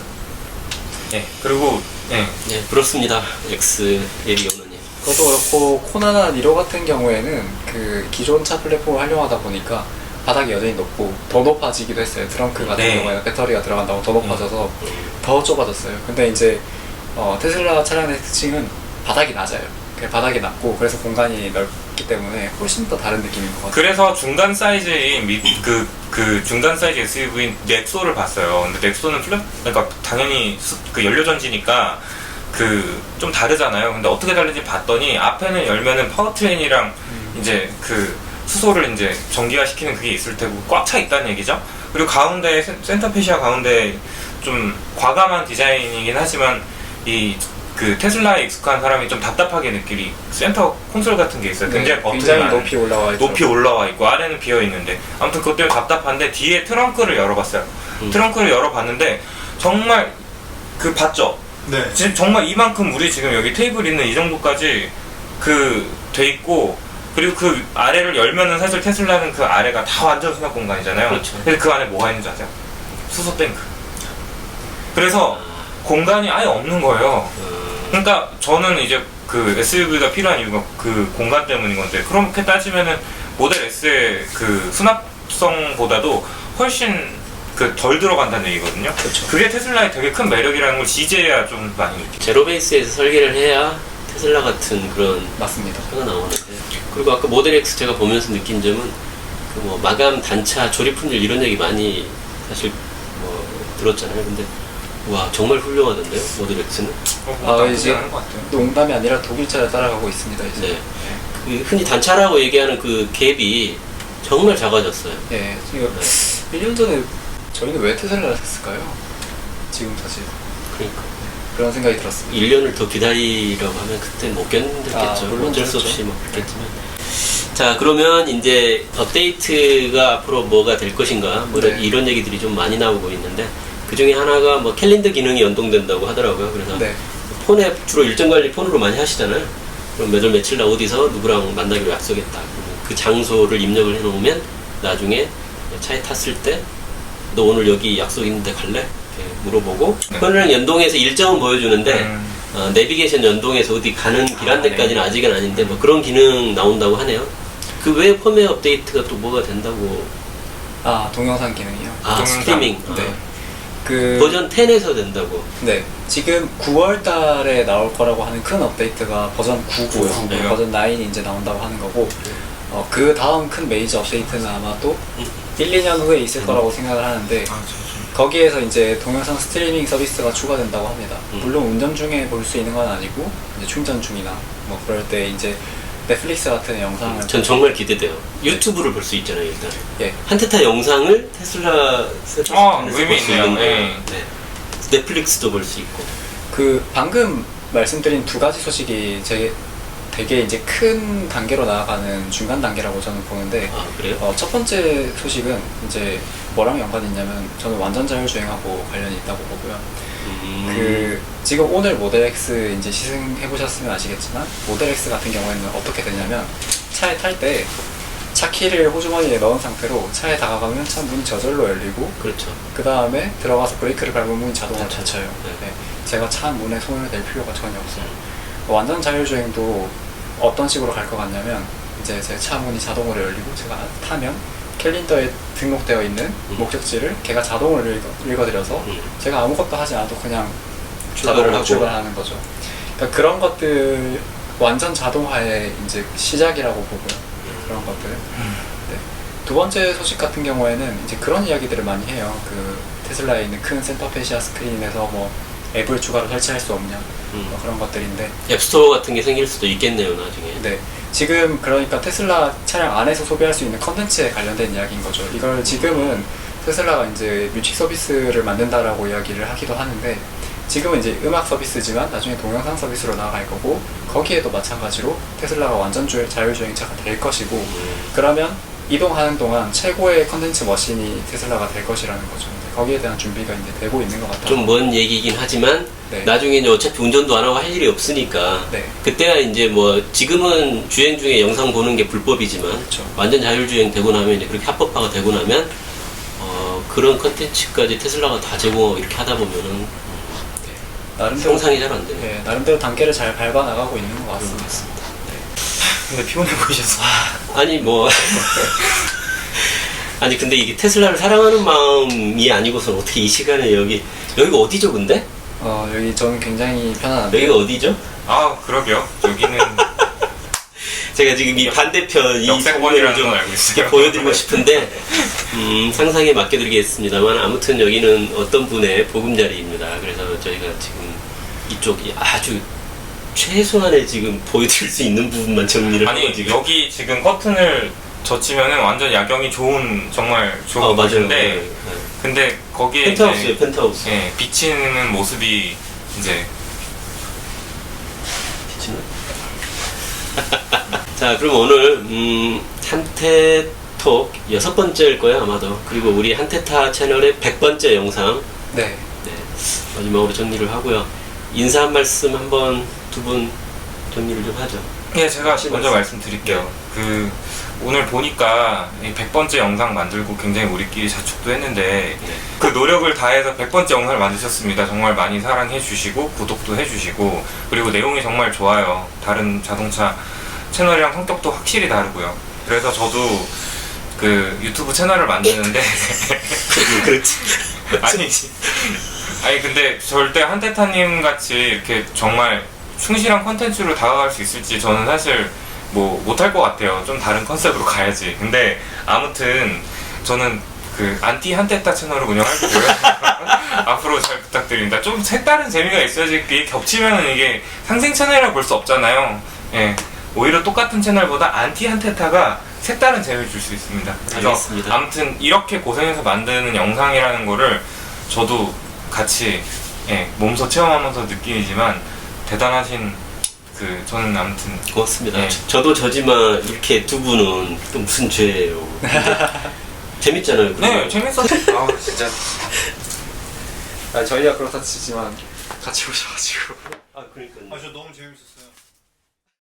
Speaker 2: 네, 그리고 네.
Speaker 3: 네, 부럽습니다. X 예비 오너님.
Speaker 1: 그것도 그렇고 코나나 니로 같은 경우에는 그 기존 차 플랫폼을 활용하다 보니까 바닥이 여전히 높고 더 높아지기도 했어요. 트렁크 같은
Speaker 2: 네.
Speaker 1: 경우에는 배터리가 들어간다고 더 높아져서 더 좁아졌어요. 근데 이제 테슬라 차량의 특징은 바닥이 낮아요. 바닥이 낮고 그래서 공간이 넓기 때문에 훨씬 더 다른 느낌인 것 같아요.
Speaker 2: 그래서 중간 사이즈인 그 중간 사이즈 SUV인 넥소를 봤어요. 근데 넥소는 그러니까 당연히 그 연료 전지니까 그 좀 다르잖아요. 근데 어떻게 다른지 봤더니 앞에는 열면은 파워트레인이랑 이제 그 수소를 이제 전기화 시키는 그게 있을 테고 꽉 차 있다는 얘기죠. 그리고 가운데 센터페시아 가운데 좀 과감한 디자인이긴 하지만 그 테슬라에 익숙한 사람이 좀 답답하게 느끼리 센터 콘솔 같은 게 있어요. 굉장히
Speaker 1: 굉장히 높이 올라와 있죠.
Speaker 2: 높이 올라와 있고 아래는 비어 있는데 아무튼 그것 때문에 답답한데 뒤에 트렁크를 열어봤어요. 트렁크를 열어봤는데 정말 그 봤죠?
Speaker 4: 네.
Speaker 2: 지금 정말 이만큼 우리 지금 여기 테이블 있는 이 정도까지 그 돼 있고 그리고 그 아래를 열면은 사실 테슬라는 그 아래가 다 완전 수납 공간이잖아요.
Speaker 3: 그렇죠.
Speaker 2: 근데 그 안에 뭐가 있는지 아세요? 수소 탱크. 그래서 공간이 아예 없는 거예요. 그러니까 저는 이제 그 SUV가 필요한 이유가 그 공간 때문인 건데, 그렇게 따지면은 모델 S의 그 수납성보다도 훨씬 그 덜 들어간다는 얘기거든요.
Speaker 3: 그렇죠.
Speaker 2: 그게 테슬라의 되게 큰 매력이라는 걸 이제야 좀 많이 느껴요.
Speaker 3: 제로 베이스에서 설계를 해야 테슬라 같은 그런
Speaker 1: 맞습니다.
Speaker 3: 차가 나오는데, 그리고 아까 모델 X 제가 보면서 느낀 점은 그 뭐 마감 단차 조립 품질 이런 얘기 많이 사실 뭐 들었잖아요. 근데 와 정말 훌륭하던데요 모델 X는.
Speaker 1: 이제
Speaker 2: 하는 것 같아요.
Speaker 1: 농담이 아니라 독일차를 따라가고 있습니다. 이제.
Speaker 3: 네. 그 흔히 단차라고 얘기하는 그 갭이 정말 작아졌어요.
Speaker 1: 예, 지금 1년 전에 저희는 왜 테슬라를 샀을까요? 지금 사실
Speaker 3: 그러니까
Speaker 1: 그런 생각이 들었습니다.
Speaker 3: 1년을 더 기다리라고 하면 그때 못 견뎠겠죠.
Speaker 1: 물론
Speaker 3: 어쩔 수
Speaker 1: 그렇죠.
Speaker 3: 없이 뭐 그랬겠지만. 자, 그러면 이제 업데이트가 앞으로 뭐가 될 것인가 뭐
Speaker 1: 네.
Speaker 3: 이런 얘기들이 좀 많이 나오고 있는데, 그 중에 하나가 뭐 캘린더 기능이 연동된다고 하더라고요. 그래서
Speaker 1: 네,
Speaker 3: 폰에 주로 일정 관리 폰으로 많이 하시잖아요. 그럼 몇 월 며칠 날 어디서 누구랑 만나기로 약속했다. 그러면 그 장소를 입력을 해놓으면 나중에 차에 탔을 때 너 오늘 여기 약속 있는데 갈래? 이렇게 물어보고
Speaker 2: 네.
Speaker 3: 폰이랑 연동해서 일정은 보여주는데 내비게이션 연동해서 어디 가는 길 안내까지는
Speaker 1: 네.
Speaker 3: 아직은 아닌데 뭐 그런 기능 나온다고 하네요. 그 외에 펌웨어 업데이트가 또 뭐가 된다고?
Speaker 1: 동영상 기능이요.
Speaker 3: 아, 스트리밍.
Speaker 1: 네.
Speaker 3: 아,
Speaker 1: 그
Speaker 3: 버전 10에서 된다고.
Speaker 1: 네, 지금 9월 달에 나올 거라고 하는 큰 업데이트가 버전 9고요.
Speaker 2: 9고요.
Speaker 1: 버전 9이 이제 나온다고 하는 거고, 그 다음 큰 메이저 업데이트는 아마 또 1, 2년 후에 있을 거라고 생각을 하는데, 거기에서 이제 동영상 스트리밍 서비스가 추가된다고 합니다. 물론 운전 중에 볼 수 있는 건 아니고, 이제 충전 중이나 뭐 그럴 때 이제 넷플릭스 같은 영상을
Speaker 3: 전 정말 기대돼요. 유튜브를 볼 수 있잖아요, 일단.
Speaker 1: 예,
Speaker 3: 한테타 영상을 테슬라
Speaker 2: 의미 있네요. 네.
Speaker 3: 네. 넷플릭스도 볼 수 있고.
Speaker 1: 그 방금 말씀드린 두 가지 소식이 되게 이제 큰 단계로 나아가는 중간 단계라고 저는 보는데,
Speaker 3: 아, 그래요?
Speaker 1: 첫 번째 소식은 이제 뭐랑 연관이 있냐면 저는 완전 자율주행하고 관련이 있다고 보고요. 그 지금 오늘 모델 X 이제 시승해 보셨으면 아시겠지만, 모델 X 같은 경우에는 어떻게 되냐면 차에 탈 때 차 키를 호주머니에 넣은 상태로 차에 다가가면 차 문이 저절로 열리고,
Speaker 3: 그렇죠.
Speaker 1: 그 다음에 들어가서 브레이크를 밟으면 문이 자동으로 닫혀요.
Speaker 3: 네.
Speaker 1: 네. 제가 차 문에 손을 댈 필요가 전혀 없어요. 완전 자율주행도 어떤 식으로 갈 것 같냐면, 이제 제 차 문이 자동으로 열리고 제가 타면 캘린더에 등록되어 있는 목적지를 걔가 자동으로 읽어드려서 제가 아무것도 하지 않아도 그냥
Speaker 3: 출발을 하고.
Speaker 1: 출발하는 거죠. 그러니까 그런 것들 완전 자동화의 이제 시작이라고 보고요. 그런 것들. 네. 두 번째 소식 같은 경우에는 이제 그런 이야기들을 많이 해요. 그 테슬라에 있는 큰 센터페시아 스크린에서 뭐 앱을 추가로 설치할 수 없냐, 뭐 그런 것들인데.
Speaker 3: 앱스토어 같은 게 생길 수도 있겠네요, 나중에.
Speaker 1: 네. 지금 그러니까 테슬라 차량 안에서 소비할 수 있는 컨텐츠에 관련된 이야기인 거죠. 이걸 지금은 테슬라가 이제 뮤직 서비스를 만든다라고 이야기를 하기도 하는데, 지금은 이제 음악 서비스지만 나중에 동영상 서비스로 나아갈 거고, 거기에도 마찬가지로 테슬라가 완전 자율주행차가 될 것이고, 그러면 이동하는 동안 최고의 컨텐츠 머신이 테슬라가 될 것이라는 거죠. 거기에 대한 준비가 이제 되고 있는 것 같아요.
Speaker 3: 좀 먼 얘기이긴 하지만
Speaker 1: 네.
Speaker 3: 나중에 이제 어차피 운전도 안 하고 할 일이 없으니까
Speaker 1: 네.
Speaker 3: 그때가 이제 뭐 지금은 주행 중에 영상 보는 게 불법이지만
Speaker 1: 그렇죠.
Speaker 3: 완전 자율주행 되고 나면 이제 그렇게 합법화가 되고 나면 그런 컨텐츠까지 테슬라가 다 제공하고 이렇게 하다 보면은
Speaker 1: 나름대로
Speaker 3: 상상이 잘 안 되네요.
Speaker 1: 네, 나름대로 단계를 잘 밟아 나가고 있는 것 같습니다.
Speaker 2: 근데 피곤해 보이셔서.
Speaker 3: 아니 뭐 아니 근데 이게 테슬라를 사랑하는 마음이 아니고서 어떻게 이 시간에 여기가 어디죠 근데?
Speaker 1: 여기 저는 굉장히 편안한데.
Speaker 3: 여기가 어디죠?
Speaker 2: 아, 그러게요. 여기는
Speaker 3: 제가 지금 이 반대편 이 장면을
Speaker 2: 역세권이라는
Speaker 3: 좀
Speaker 2: 걸 알고 있어요.
Speaker 3: 보여드리고 싶은데 상상에 맡겨드리겠습니다만 아무튼 여기는 어떤 분의 보금자리입니다. 그래서 저희가 지금 이쪽이 아주 최소한의 지금 보여드릴 수 있는 부분만 정리를 하고
Speaker 2: 아니,
Speaker 3: 지금
Speaker 2: 여기 지금 커튼을 젖히면은 완전 야경이 정말 좋은
Speaker 3: 맞아요.
Speaker 2: 곳인데,
Speaker 3: 네.
Speaker 2: 근데 거기에
Speaker 3: 펜트하우스예요,
Speaker 2: 이제
Speaker 3: 펜트하우스.
Speaker 2: 예, 비치는 모습이 이제
Speaker 3: 비치는? 자, 그럼 오늘 한테톡 6번째일 거예요 아마도. 그리고 우리 한테타 채널의 100번째 영상.
Speaker 1: 네.
Speaker 3: 네, 마지막으로 정리를 하고요. 인사 한 말씀 한번 두 분 정리를 좀 하죠.
Speaker 2: 예, 제가 먼저 말씀드릴게요. 오늘 보니까 100번째 영상 만들고 굉장히 우리끼리 자축도 했는데 그 노력을 다해서 100번째 영상을 만드셨습니다. 정말 많이 사랑해 주시고 구독도 해 주시고 그리고 내용이 정말 좋아요. 다른 자동차 채널이랑 성격도 확실히 다르고요. 그래서 저도 그 유튜브 채널을 만드는데
Speaker 3: 그렇지.
Speaker 2: 아니 근데 절대 한테타님 같이 이렇게 정말 충실한 컨텐츠로 다가갈 수 있을지 저는 사실 뭐 못할 것 같아요. 좀 다른 컨셉으로 가야지. 근데 아무튼 저는 그 안티 한테타 채널을 운영할 거고요. 앞으로 잘 부탁드립니다. 좀 색다른 재미가 있어야지. 이게 겹치면은 이게 상생 채널이라고 볼 수 없잖아요. 예. 오히려 똑같은 채널보다 안티 한테타가 색다른 재미를 줄 수 있습니다. 그래서
Speaker 3: 알겠습니다.
Speaker 2: 아무튼 이렇게 고생해서 만드는 영상이라는 거를 저도 같이 몸소 체험하면서 느끼지만 대단하신 저는 아무튼
Speaker 3: 고맙습니다.
Speaker 2: 네.
Speaker 3: 저도 저지만 이렇게 두 분은 또 무슨 죄예요. 재밌잖아요.
Speaker 2: 네 재밌었어요.
Speaker 1: 아 진짜 저희가 그렇다 치지만 같이 오셔가지고
Speaker 3: 아 그러니까.
Speaker 4: 저 너무 재밌었어요.